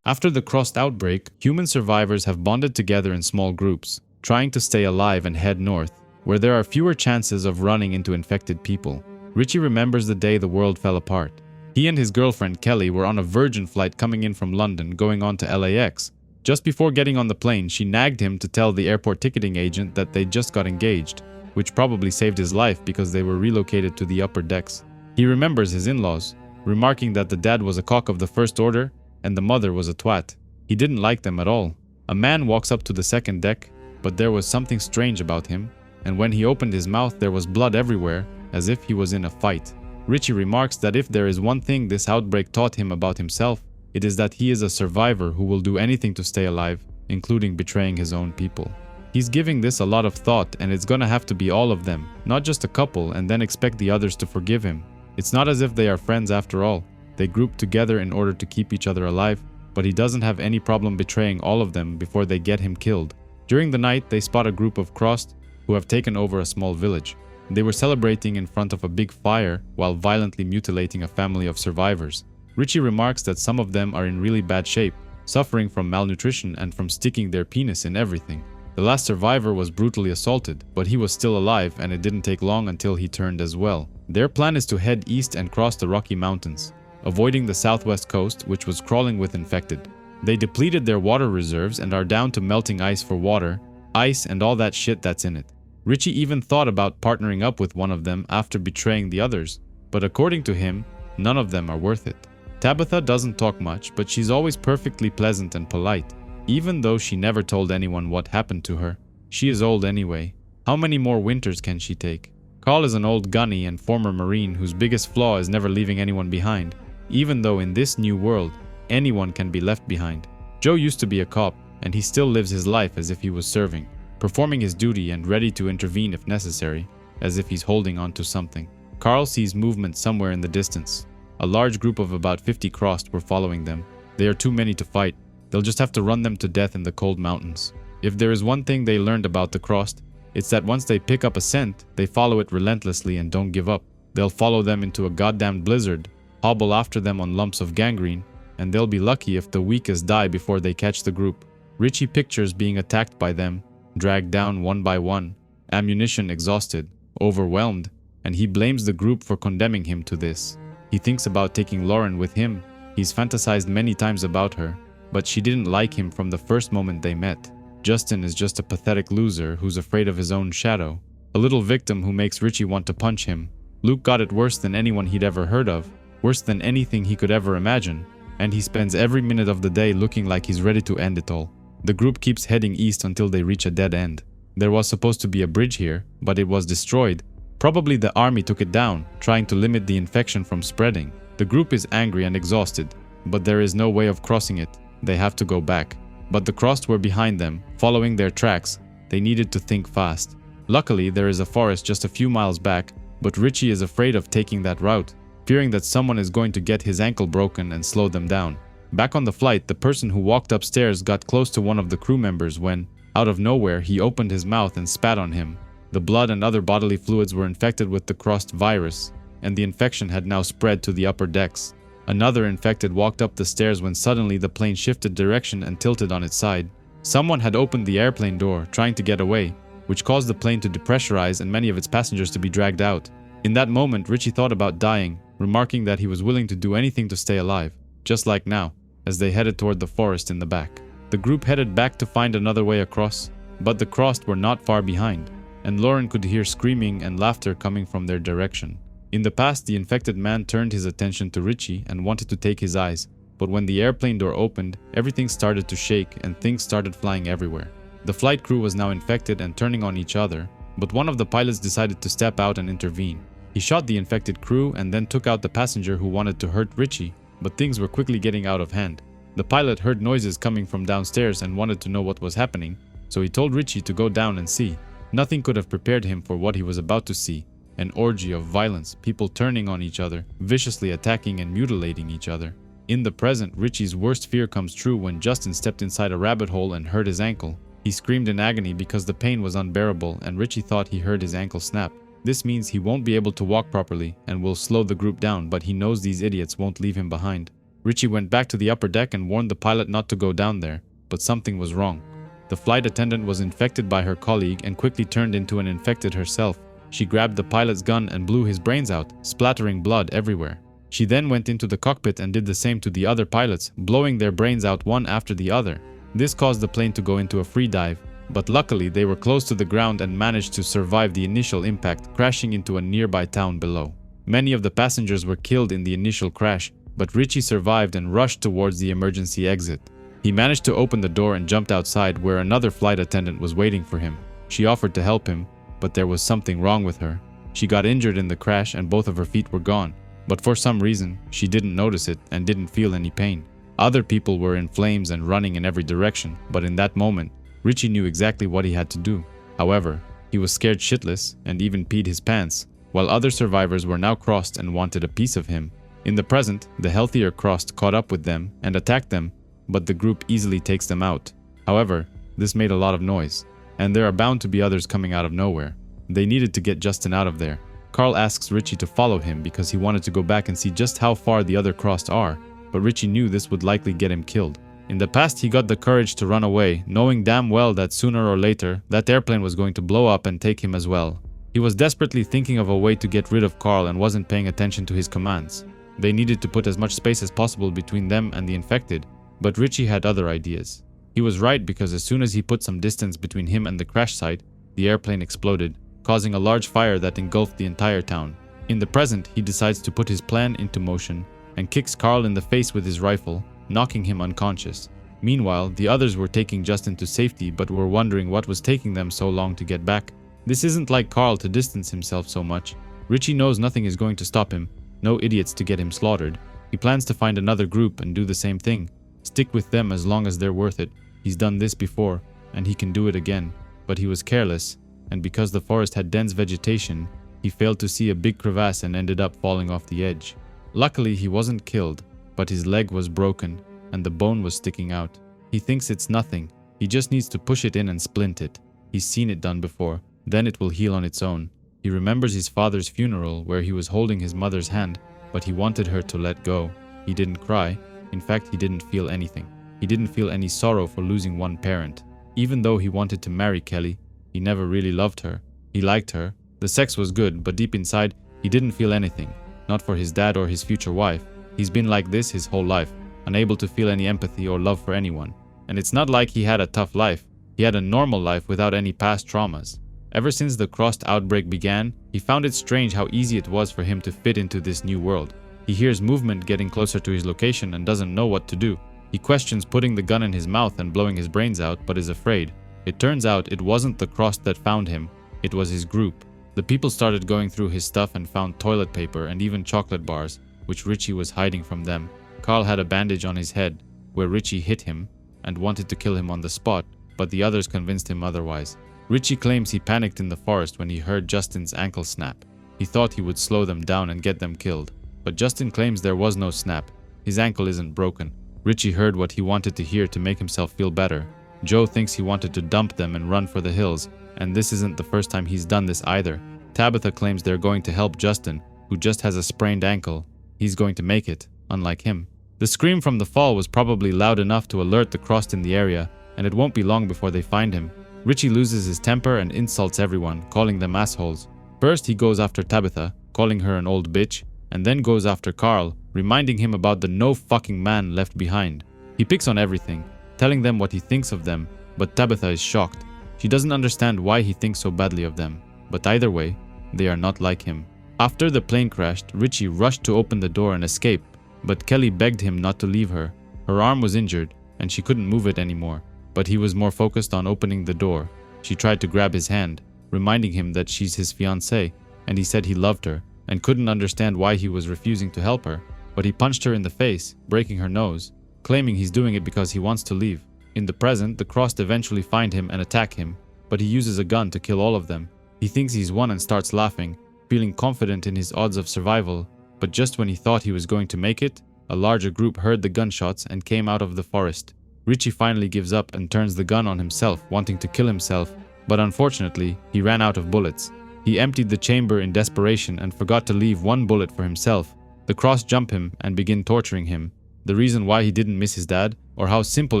After the Crossed outbreak, human survivors have bonded together in small groups, trying to stay alive and head north, where there are fewer chances of running into infected people. Richie remembers the day the world fell apart. He and his girlfriend Kelly were on a Virgin flight coming in from London going on to LAX. Just before getting on the plane, she nagged him to tell the airport ticketing agent that they just got engaged, which probably saved his life because they were relocated to the upper decks. He remembers his in-laws, remarking that the dad was a cock of the first order and the mother was a twat. He didn't like them at all. A man walks up to the second deck, but there was something strange about him, and when he opened his mouth there was blood everywhere, as if he was in a fight. Richie remarks that if there is one thing this outbreak taught him about himself, it is that he is a survivor who will do anything to stay alive, including betraying his own people. He's giving this a lot of thought, and it's gonna have to be all of them, not just a couple and then expect the others to forgive him. It's not as if they are friends after all. They group together in order to keep each other alive, but he doesn't have any problem betraying all of them before they get him killed. During the night, they spot a group of Crossed who have taken over a small village. They were celebrating in front of a big fire while violently mutilating a family of survivors. Richie remarks that some of them are in really bad shape, suffering from malnutrition and from sticking their penis in everything. The last survivor was brutally assaulted, but he was still alive and it didn't take long until he turned as well. Their plan is to head east and cross the Rocky Mountains, avoiding the southwest coast, which was crawling with infected. They depleted their water reserves and are down to melting ice for water, ice and all that shit that's in it. Richie even thought about partnering up with one of them after betraying the others, but according to him, none of them are worth it. Tabitha doesn't talk much, but she's always perfectly pleasant and polite, even though she never told anyone what happened to her. She is old anyway. How many more winters can she take? Carl is an old gunny and former Marine whose biggest flaw is never leaving anyone behind, even though in this new world, anyone can be left behind. Joe used to be a cop, and he still lives his life as if he was serving, performing his duty and ready to intervene if necessary, as if he's holding on to something. Carl sees movement somewhere in the distance. A large group of about 50 crossed were following them. They are too many to fight. They'll just have to run them to death in the cold mountains. If there is one thing they learned about the crossed, it's that once they pick up a scent, they follow it relentlessly and don't give up. They'll follow them into a goddamn blizzard, hobble after them on lumps of gangrene, and they'll be lucky if the weakest die before they catch the group. Richie pictures being attacked by them, dragged down one by one, ammunition exhausted, overwhelmed, and he blames the group for condemning him to this. He thinks about taking Lauren with him. He's fantasized many times about her, but she didn't like him from the first moment they met. Justin is just a pathetic loser who's afraid of his own shadow, a little victim who makes Richie want to punch him. Luke got it worse than anyone he'd ever heard of, worse than anything he could ever imagine, and he spends every minute of the day looking like he's ready to end it all. The group keeps heading east until they reach a dead end. There was supposed to be a bridge here, but it was destroyed. Probably the army took it down, trying to limit the infection from spreading. The group is angry and exhausted, but there is no way of crossing it. They have to go back. But the crossed were behind them, following their tracks. They needed to think fast. Luckily, there is a forest just a few miles back, but Richie is afraid of taking that route, fearing that someone is going to get his ankle broken and slow them down. Back on the flight, the person who walked upstairs got close to one of the crew members when, out of nowhere, he opened his mouth and spat on him. The blood and other bodily fluids were infected with the crossed virus, and the infection had now spread to the upper decks. Another infected walked up the stairs when suddenly the plane shifted direction and tilted on its side. Someone had opened the airplane door, trying to get away, which caused the plane to depressurize and many of its passengers to be dragged out. In that moment, Richie thought about dying, remarking that he was willing to do anything to stay alive, just like now, as they headed toward the forest in the back. The group headed back to find another way across, but the crossed were not far behind, and Lauren could hear screaming and laughter coming from their direction. In the past, the infected man turned his attention to Richie and wanted to take his eyes, but when the airplane door opened, everything started to shake and things started flying everywhere. The flight crew was now infected and turning on each other, but one of the pilots decided to step out and intervene. He shot the infected crew and then took out the passenger who wanted to hurt Richie, but things were quickly getting out of hand. The pilot heard noises coming from downstairs and wanted to know what was happening, so he told Richie to go down and see. Nothing could have prepared him for what he was about to see. An orgy of violence, people turning on each other, viciously attacking and mutilating each other. In the present, Richie's worst fear comes true when Justin stepped inside a rabbit hole and hurt his ankle. He screamed in agony because the pain was unbearable and Richie thought he heard his ankle snap. This means he won't be able to walk properly and will slow the group down, but he knows these idiots won't leave him behind. Richie went back to the upper deck and warned the pilot not to go down there, but something was wrong. The flight attendant was infected by her colleague and quickly turned into an infected herself. She grabbed the pilot's gun and blew his brains out, splattering blood everywhere. She then went into the cockpit and did the same to the other pilots, blowing their brains out one after the other. This caused the plane to go into a free dive, but luckily they were close to the ground and managed to survive the initial impact, crashing into a nearby town below. Many of the passengers were killed in the initial crash, but Richie survived and rushed towards the emergency exit. He managed to open the door and jumped outside where another flight attendant was waiting for him. She offered to help him, but there was something wrong with her. She got injured in the crash and both of her feet were gone, but for some reason, she didn't notice it and didn't feel any pain. Other people were in flames and running in every direction, but in that moment, Richie knew exactly what he had to do. However, he was scared shitless and even peed his pants, while other survivors were now crossed and wanted a piece of him. In the present, the healthier crossed caught up with them and attacked them, but the group easily takes them out. However, this made a lot of noise, and there are bound to be others coming out of nowhere. They needed to get Justin out of there. Carl asks Richie to follow him because he wanted to go back and see just how far the other crossed are, but Richie knew this would likely get him killed. In the past, he got the courage to run away, knowing damn well that sooner or later, that airplane was going to blow up and take him as well. He was desperately thinking of a way to get rid of Carl and wasn't paying attention to his commands. They needed to put as much space as possible between them and the infected, but Richie had other ideas. He was right, because as soon as he put some distance between him and the crash site, the airplane exploded, causing a large fire that engulfed the entire town. In the present, he decides to put his plan into motion and kicks Carl in the face with his rifle, knocking him unconscious. Meanwhile, the others were taking Justin to safety but were wondering what was taking them so long to get back. This isn't like Carl to distance himself so much. Richie knows nothing is going to stop him, no idiots to get him slaughtered. He plans to find another group and do the same thing. Stick with them as long as they're worth it. He's done this before, and he can do it again. But he was careless, and because the forest had dense vegetation, he failed to see a big crevasse and ended up falling off the edge. Luckily, he wasn't killed, but his leg was broken, and the bone was sticking out. He thinks it's nothing. He just needs to push it in and splint it. He's seen it done before. Then it will heal on its own. He remembers his father's funeral where he was holding his mother's hand, but he wanted her to let go. He didn't cry. In fact, he didn't feel anything. He didn't feel any sorrow for losing one parent. Even though he wanted to marry Kelly, he never really loved her. He liked her. The sex was good, but deep inside, he didn't feel anything. Not for his dad or his future wife. He's been like this his whole life, unable to feel any empathy or love for anyone. And it's not like he had a tough life. He had a normal life without any past traumas. Ever since the Crossed outbreak began, he found it strange how easy it was for him to fit into this new world. He hears movement getting closer to his location and doesn't know what to do. He questions putting the gun in his mouth and blowing his brains out, but is afraid. It turns out it wasn't the Crossed that found him, it was his group. The people started going through his stuff and found toilet paper and even chocolate bars, which Richie was hiding from them. Carl had a bandage on his head, where Richie hit him and wanted to kill him on the spot, but the others convinced him otherwise. Richie claims he panicked in the forest when he heard Justin's ankle snap. He thought he would slow them down and get them killed. But Justin claims there was no snap. His ankle isn't broken. Richie heard what he wanted to hear to make himself feel better. Joe thinks he wanted to dump them and run for the hills, and this isn't the first time he's done this either. Tabitha claims they're going to help Justin, who just has a sprained ankle. He's going to make it, unlike him. The scream from the fall was probably loud enough to alert the Crossed in the area, and it won't be long before they find him. Richie loses his temper and insults everyone, calling them assholes. First, he goes after Tabitha, calling her an old bitch, and then goes after Carl, reminding him about the no fucking man left behind. He picks on everything, telling them what he thinks of them, but Tabitha is shocked. She doesn't understand why he thinks so badly of them, but either way, they are not like him. After the plane crashed, Richie rushed to open the door and escape, but Kelly begged him not to leave her. Her arm was injured, and she couldn't move it anymore. But he was more focused on opening the door. She tried to grab his hand, reminding him that she's his fiancée, and he said he loved her, and couldn't understand why he was refusing to help her. But he punched her in the face, breaking her nose, claiming he's doing it because he wants to leave. In the present, the Crossed eventually find him and attack him, but he uses a gun to kill all of them. He thinks he's won and starts laughing, feeling confident in his odds of survival, but just when he thought he was going to make it, a larger group heard the gunshots and came out of the forest. Richie finally gives up and turns the gun on himself, wanting to kill himself, but unfortunately, he ran out of bullets. He emptied the chamber in desperation and forgot to leave one bullet for himself. The Crossed jump him and begin torturing him. The reason why he didn't miss his dad, or how simple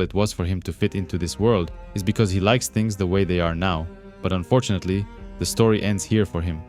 it was for him to fit into this world, is because he likes things the way they are now. But unfortunately, the story ends here for him.